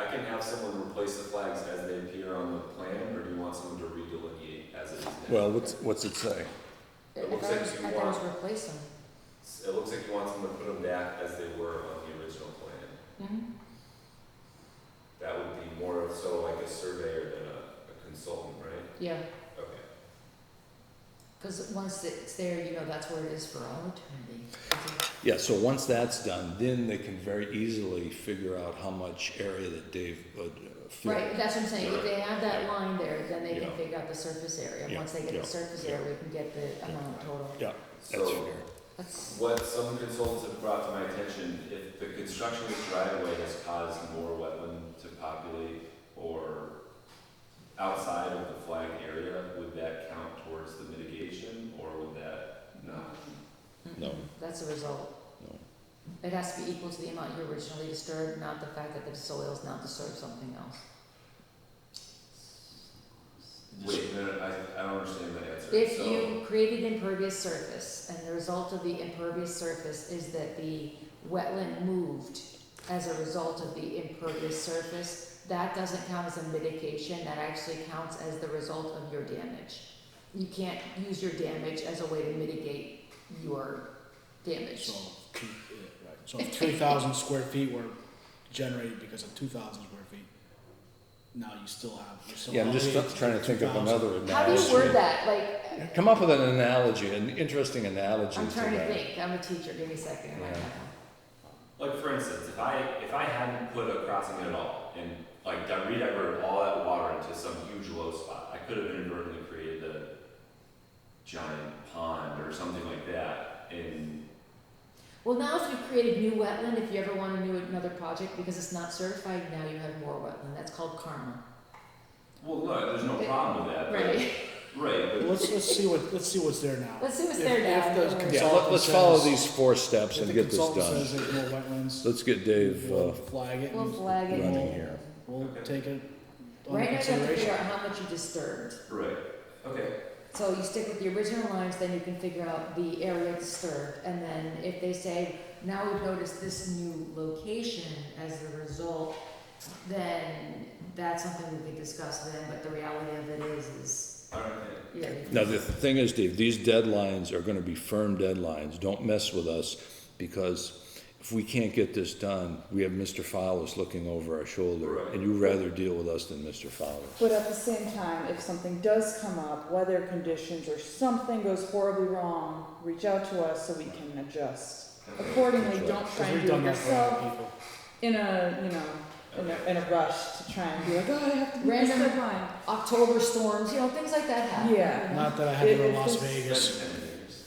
can have someone replace the flags as they appear on the plan, or do you want someone to redelineate as it is now? Well, what's it say? It looks like you I thought it was replace them. It looks like you want someone to put them back as they were on the original plan. Mm-hmm. That would be more so like a surveyor than a consultant, right? Yeah, Okay. because once it's there, you know that's where it is for all eternity. Yeah, so once that's done, then they can very easily figure out how much area that Dave would fill. Right, that's what I'm saying, if they have that line there, then they can Yeah. figure out the surface area. Yeah, Once they get yeah, the surface yeah. area, we can get the amount total. Yeah, that's So fair. That's, what some consultants have brought to my attention, if the construction of this driveway has caused more wetland to populate or outside of the flag area, would that count towards the mitigation, or would that not? No. that's the result. No. It has to be equal to the amount you originally disturbed, not the fact that the soil is now disturbed something else. Wait, no, I don't understand the answer. If So- you created impervious surface, and the result of the impervious surface is that the wetland moved as a result of the impervious surface, that doesn't count as a mitigation, that actually counts as the result of your damage. You can't use your damage as a way to mitigate your damage. So, right, so if 3,000 square feet were generated because of 2,000 square feet, now you still have, Yeah, I'm just trying to think of another How do you analogy. word that? Like, Come up with an analogy, an interesting analogy to I'm trying to that. think, I'm a teacher, give me a second. I might Yeah. have one. Like for instance, if I hadn't put a crossing at all and like rediverted all that water into some huge low spot, I could have inadvertently created a giant pond or something like that. And Well, now if you created new wetland, if you ever want to do another project, because it's not certified, now you have more wetland, that's called karma. well, no, there's no problem with that. but- Right. Right, but Let's see what's there now. Let's see what's If- there now. if the Don't worry. Yeah, consultant let's follow says- these 4 steps If and the get this consultant done. says there's more wetlands, Let's get Dave, we'll flag it. We'll and flag it. running here. We'll Okay. take it under Right now you have to figure consideration. out how much you disturbed. right, okay. So you stick with the original lines, then you can figure out the area disturbed, and then if they say, now we've noticed this new location as a result, then that's something we could discuss then, but the reality of it is, All right. yeah. Now, the thing is, Dave, these deadlines are gonna be firm deadlines. Don't mess with us, because if we can't get this done, we have Mr. Fowler's looking over our shoulder, Right. and you'd rather deal with us than Mr. Fowler. But at the same time, if something does come up, weather conditions or something goes horribly wrong, reach out to us so we can adjust accordingly. That's right. Don't try Because and we've do it done that for other yourself people. in a rush to try and be like, oh, I have to do this Random- deadline. October storms, things like that happen. Yeah. Not that I had to go to If Las it's- Vegas. That's 10 years.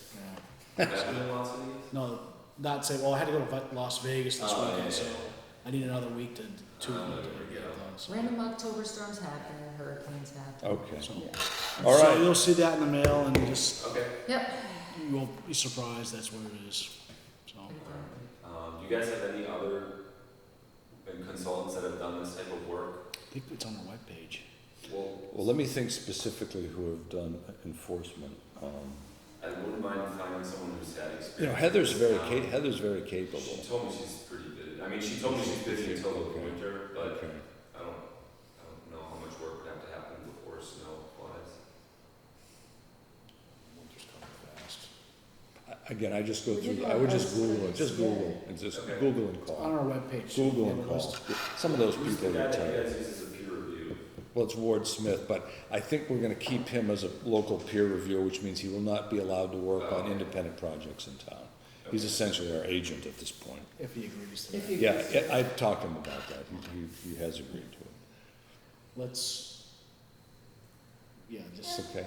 Yeah. That's been in Las Vegas? No, not say, well, I had to go to Las Vegas this Oh, weekend, yeah, so yeah. I need another week to get Oh, it done. So. Random October storms happen, and hurricanes happen. Okay, So- all So right. you'll see that in the mail and just, Okay. Yep. you won't be surprised, that's what it is. So, Do you guys have any other consultants that have done this type of work? I think it's on our webpage. Well, let me think specifically who have done enforcement. I wouldn't mind finding someone who's had experience. Heather's very Um, Heather's very capable. She told me she's pretty good. I mean, she told me she's busy until the winter, but Okay. I don't know how much work would have to happen before snow flies. Winter's coming fast. Again, I just go We did through, one I would of just those Google it, studies just together. Google, and just Okay. Google and On call. our webpage. Google We and have a call. list. Some of those Who's people the guy are that you retired. guys use as a peer review? Well, it's Ward Smith, but I think we're gonna keep him as a local peer reviewer, which means he will not be allowed to work on independent projects in town. He's essentially our agent at this point. If he agrees to If that. you- Yeah, I've talked to him about that. He has agreed to it. Let's, yeah, just, Okay.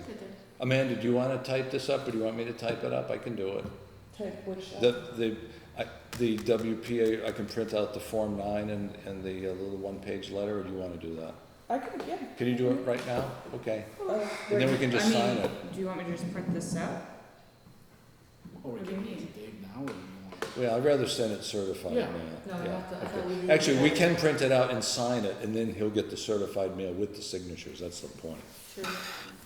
Amanda, do you wanna type this up, or do you want me to type it up? I can do it. Type which. The WPA, I can print out the Form 9 and the little one-page letter, or do you wanna do that? I could, yeah. Can you do it right now? Okay. Uh, And then we can just I mean, sign it. Do you want me to just print this out? or we What do you can mean? dig now, or do you want? Well, I'd rather send it certified Yeah. mail. No, we Yeah, have to, I okay. thought we did. Actually, we can print it out and sign it, and then he'll get the certified mail with the signatures, that's the point. Sure.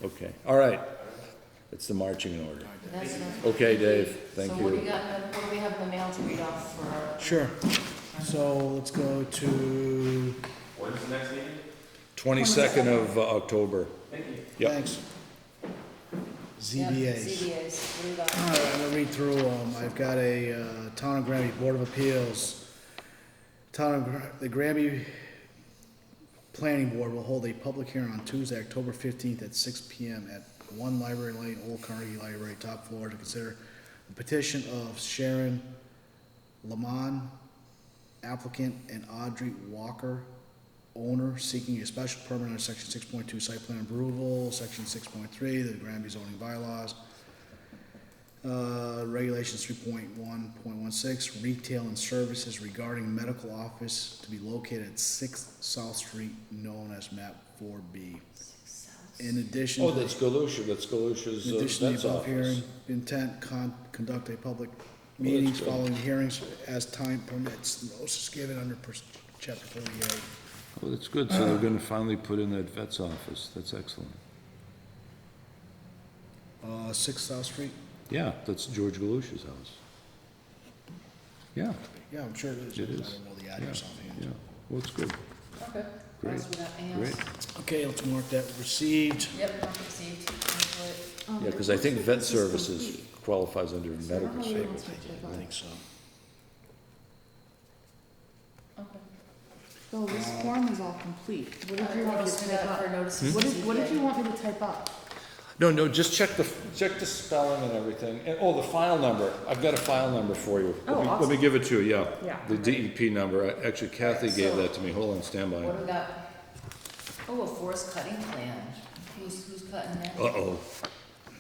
Okay, all right. It's the marching order. That's enough. Okay, Dave, thank So what do you. you got, what do we have in the mail to read off for our? Sure. So let's go to, When's the next meeting? 22nd of October. Thank you. Yep. thanks. Yeah, ZBAs. ZBAs, what do you got? All right, I'm gonna read through them. I've got a Town of Granby Board of Appeals. The Granby Planning Board will hold a public hearing on Tuesday, October 15th at 6 PM at 1 Library Lane, Old Carnegie Library, top floor, to consider the petition of Sharon Lamont, applicant, and Audrey Walker, owner, seeking a special permit under section 6.2 site plan approval, section 6.3, the Granby zoning bylaws, regulations 3.1.16, retail and services regarding medical office to be located at 6th South Street, known as map 4B. In addition. Oh, that's Galusha, Galusha's In addition to vet's the above office. hearing, intent, conduct a public that's meetings good. following hearings as time permits. Notice is given under chapter 48. Oh, that's good, so they're gonna finally put in that vet's office, that's excellent. 6th South Street? Yeah, that's George Galusha's house. Yeah, Yeah, I'm sure it is. It I is. don't know the address offhand. yeah, well, it's good, Okay. Great, What else we got? Anything else? great. Okay, let's mark that received. Yep, not received. Input. Yeah, because I think vet services qualifies under medical how we services. I think so. Okay. Oh, this form is all complete. What did you What want me else to we type got for up? notices? What did you want me to type up? No, just check the spelling and everything. And, oh, the file number. I've got a file number for you. Oh, Let me awesome. give it to you, yeah. Yeah. The DEP number. Actually, Kathy Right, gave so- that to me. Hold on, stand by. What do we got? Oh, a forest cutting plan. Who's cutting that? Uh-oh.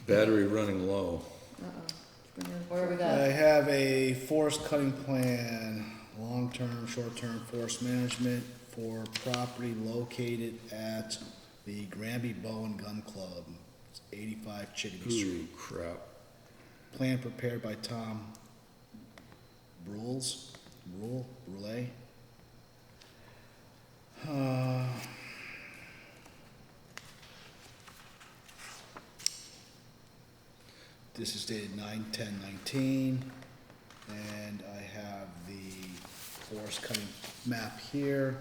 Battery running low. Uh-oh. Where we I got? have a forest cutting plan, long-term, short-term forest management for property located at the Granby Bow and Gun Club. It's 85 Chittenden Ooh, Street. crap. Plan prepared by Tom Brule. This is dated 9/10/19, and I have the forest cutting map here.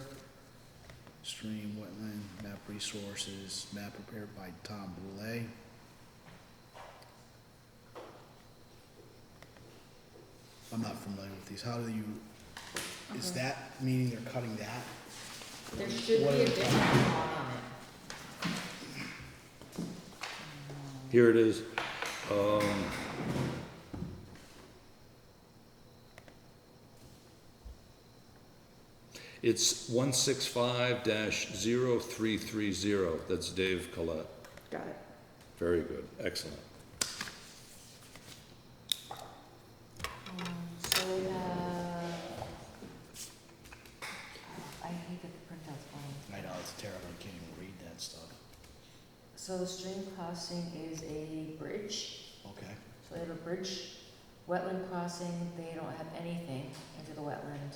Stream, wetland, map resources, map prepared by Tom Brule. I'm not familiar with these. How do you, is that meaning they're cutting that? There should What be are a they different cutting? one on it. Here it is. It's 165-0330. That's Dave Collette. Got it. Very good. Excellent. So we have, I hate that the printout's funny. I know, it's terrible. I can't even read that stuff. So the stream crossing is a bridge, Okay. so they have a bridge, wetland crossing, they don't have anything into the wetland.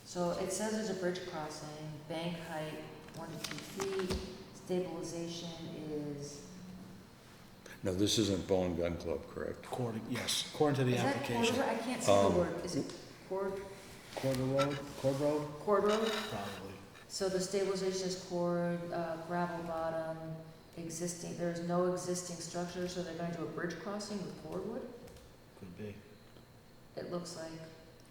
So it says there's a bridge crossing, bank height 1 to 2 feet, stabilization is, No, this isn't Bone Gun Club, correct? According, yes, according to the is that application. corridor? I can't see the word, is it cord road? Cord road? Probably. So the stabilization is cord, gravel bottom, existing, there's no existing structure, so they're gonna do a bridge crossing with cordwood? Could be. It looks like,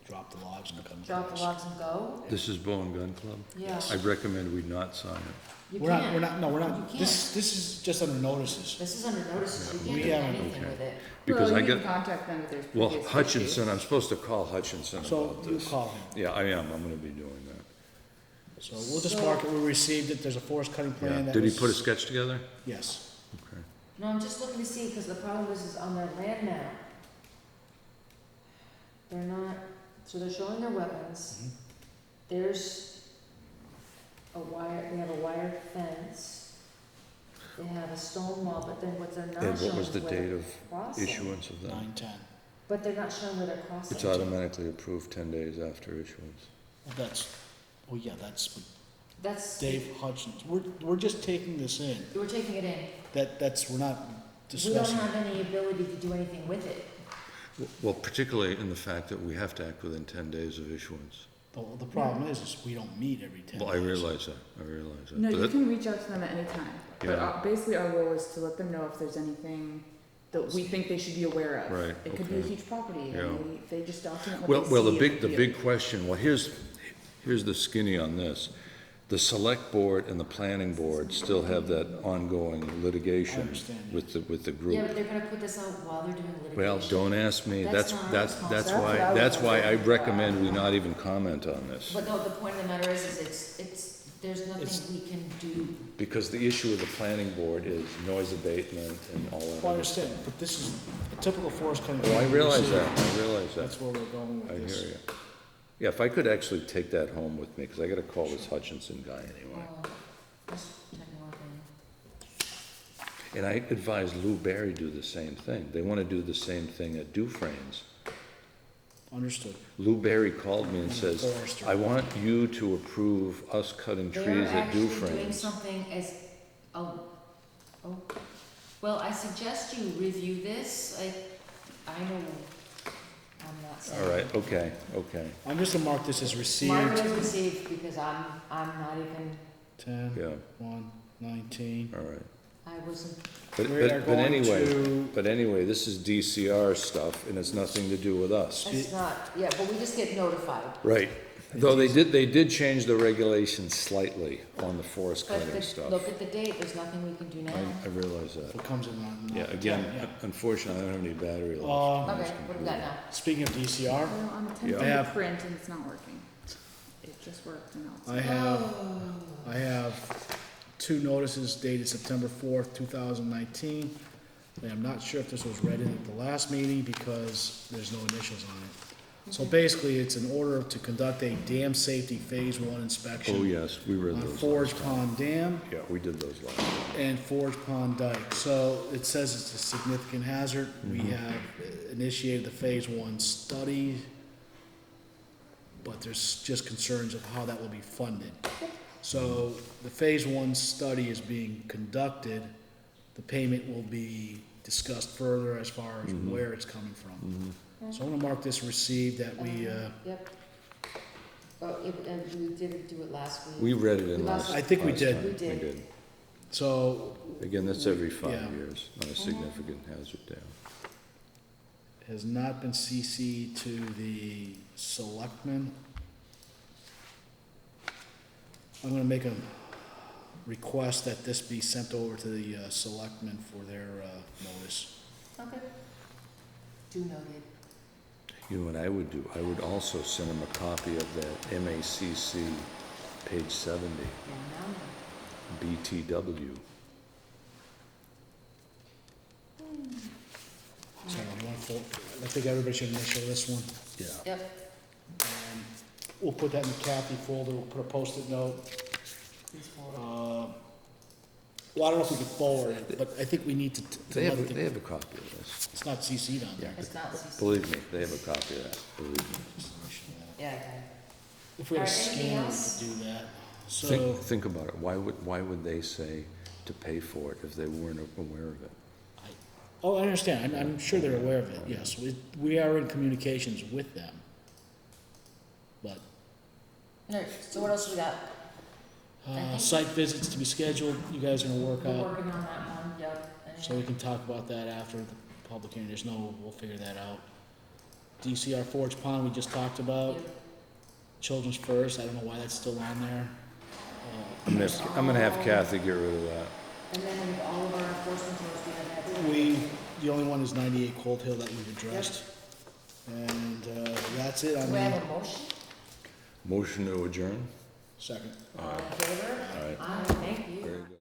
Drop the logs and come. drop the logs and go? This is Bone Gun Club? Yeah. I recommend we not sign it. You We're can't. not, no, we're You not, can't. this is just under notices. This is under notices, you We can't do haven't- anything Okay. with it. Because Well, I you can get, contact them if there's well, previous Hutchinson, issues. I'm supposed to call Hutchinson So about you this. call him. Yeah, I am. I'm gonna be doing that. So we'll just So- mark it, we received it, there's a forest cutting Yeah. plan that Did he was- put a sketch together? Yes. Okay. No, I'm just looking to see, because the problem is on their land map, they're not, so they're showing their wetlands. Mhm. There's a wire, they have a wire fence. They have a stone wall, but then what they're not And showing what was is the where date they're of crossing. issuance of that? 9/10. But they're not showing where they're crossing. It's automatically approved 10 days after issuance. Well, that's, well, yeah, that's what That's, Dave Hutchins, we're just taking this in. we're taking it in. That's, we're not We don't discussing. have any ability to do anything with it. Well, particularly in the fact that we have to act within 10 days of issuance. The problem is we don't meet every 10 days. Well, I realize that. No, But you that- can reach out to them at any time. But Yeah. basically our role is to let them know if there's anything that we think they should be aware of. Right, It could be a okay. huge property, Yeah. and they just document what Well, they well, the see big, and the review. big question, well, here's the skinny on this. The select board and the planning board still have that ongoing I litigation understand. with the Yeah, group. but they're gonna put this out while they're doing litigation. Well, don't ask me. That's not our That's responsibility. why, that's why I recommend we not even comment on this. But no, the point of the matter is there's It's- nothing we can do. Because the issue of the planning board is noise abatement and all that Well, I other understand, stuff. but this is a typical forest cutting. Oh, I plan. realize that, I realize that. That's where we're going I with this. hear you. Yeah, if I could actually take that home with me, because I gotta call this Hutchinson guy anyway. Just checking off And I advise Lou Barry do the same thing. They wanna do the same thing at Dufresne's. Understood. Lou Barry called me and says, Forester. I want you to approve us cutting They're trees at actually doing Dufresne's. something as, well, I suggest you review this, I know, I'm not saying. All right, okay. I'm just gonna mark this as received. Mark it as received, because I'm not even, 10, Yeah, 1, 19. all right. I wasn't, But, We are but going anyway, to, but anyway, this is DCR stuff and it's nothing to do with us. it's not, yeah, but we just get notified. Right, Though they did change the regulations slightly on the forest But cutting stuff. look at the date, there's nothing we can do now. I realize that. It comes in on. Yeah, again, Yeah. unfortunately, I don't have any battery left. Um, on this Okay, what do we computer. got now? Speaking of DCR, Well, I'm Yeah. attempting I have- to print and it's not working. It just worked and now it's. I have 2 notices dated September 4th, 2019. And I'm not sure if this was read in at the last meeting because there's no initials on it. So basically, it's an order to conduct a dam safety phase 1 inspection. Oh, yes, we read On those. Forge last time. Pond Dam Yeah, we did those last time. and Forge Pond Dike. So it says it's a significant hazard. We Mhm. have initiated the phase 1 study, but there's just concerns of how that will be funded. So the phase 1 study is being conducted. The payment will be discussed further as far as Mhm. where it's coming from. Mhm. So I'm gonna mark this received that we, Yep. Oh, and we did do it last week. We read it We in lost- last. I think we last did. time. We did. so Again, that's every Yeah. 5 years on a significant hazard dam. has not been CC'd to the selectmen. I'm gonna make a request that this be sent over to the selectmen for their notice. Okay. Do noted. You know what I would do? I would also send them a copy of that MACC, page 70, Yeah, BTW. So you want to, I think everybody should initial this one. Yeah. now. Yep. We'll put that in the Kathy folder, we'll put a post-it note. Please forward. Well, I don't know if we can forward it, but I think we need to They let have the, a copy of this. it's not CC'd on there. It's not CC. Believe me, they have a copy of that, believe me. Yeah, I got it. If we had a All right, anything scanner, we else? could do that. So, Think about it. Why would they say to pay for it if they weren't aware of it? oh, I understand, I'm sure they're aware of it, yes, we are in communications with them. But, All right, so what else we got? site visits to be scheduled, you guys are gonna work We're out, working on that one, yep. so we can talk about that after the public hearing, we'll figure that out. DCR Forge Pond, we just talked about. Yep. Children's First, I don't know why that's still on there. I'm gonna have Kathy get rid of that. And then with all of our enforcement tools, we have that. The only one is 98 Cold Hill that we've addressed. And, that's it, I Do we have mean, a motion? Motion to adjourn? second. All in favor? All right. Aye, thank you. Very good.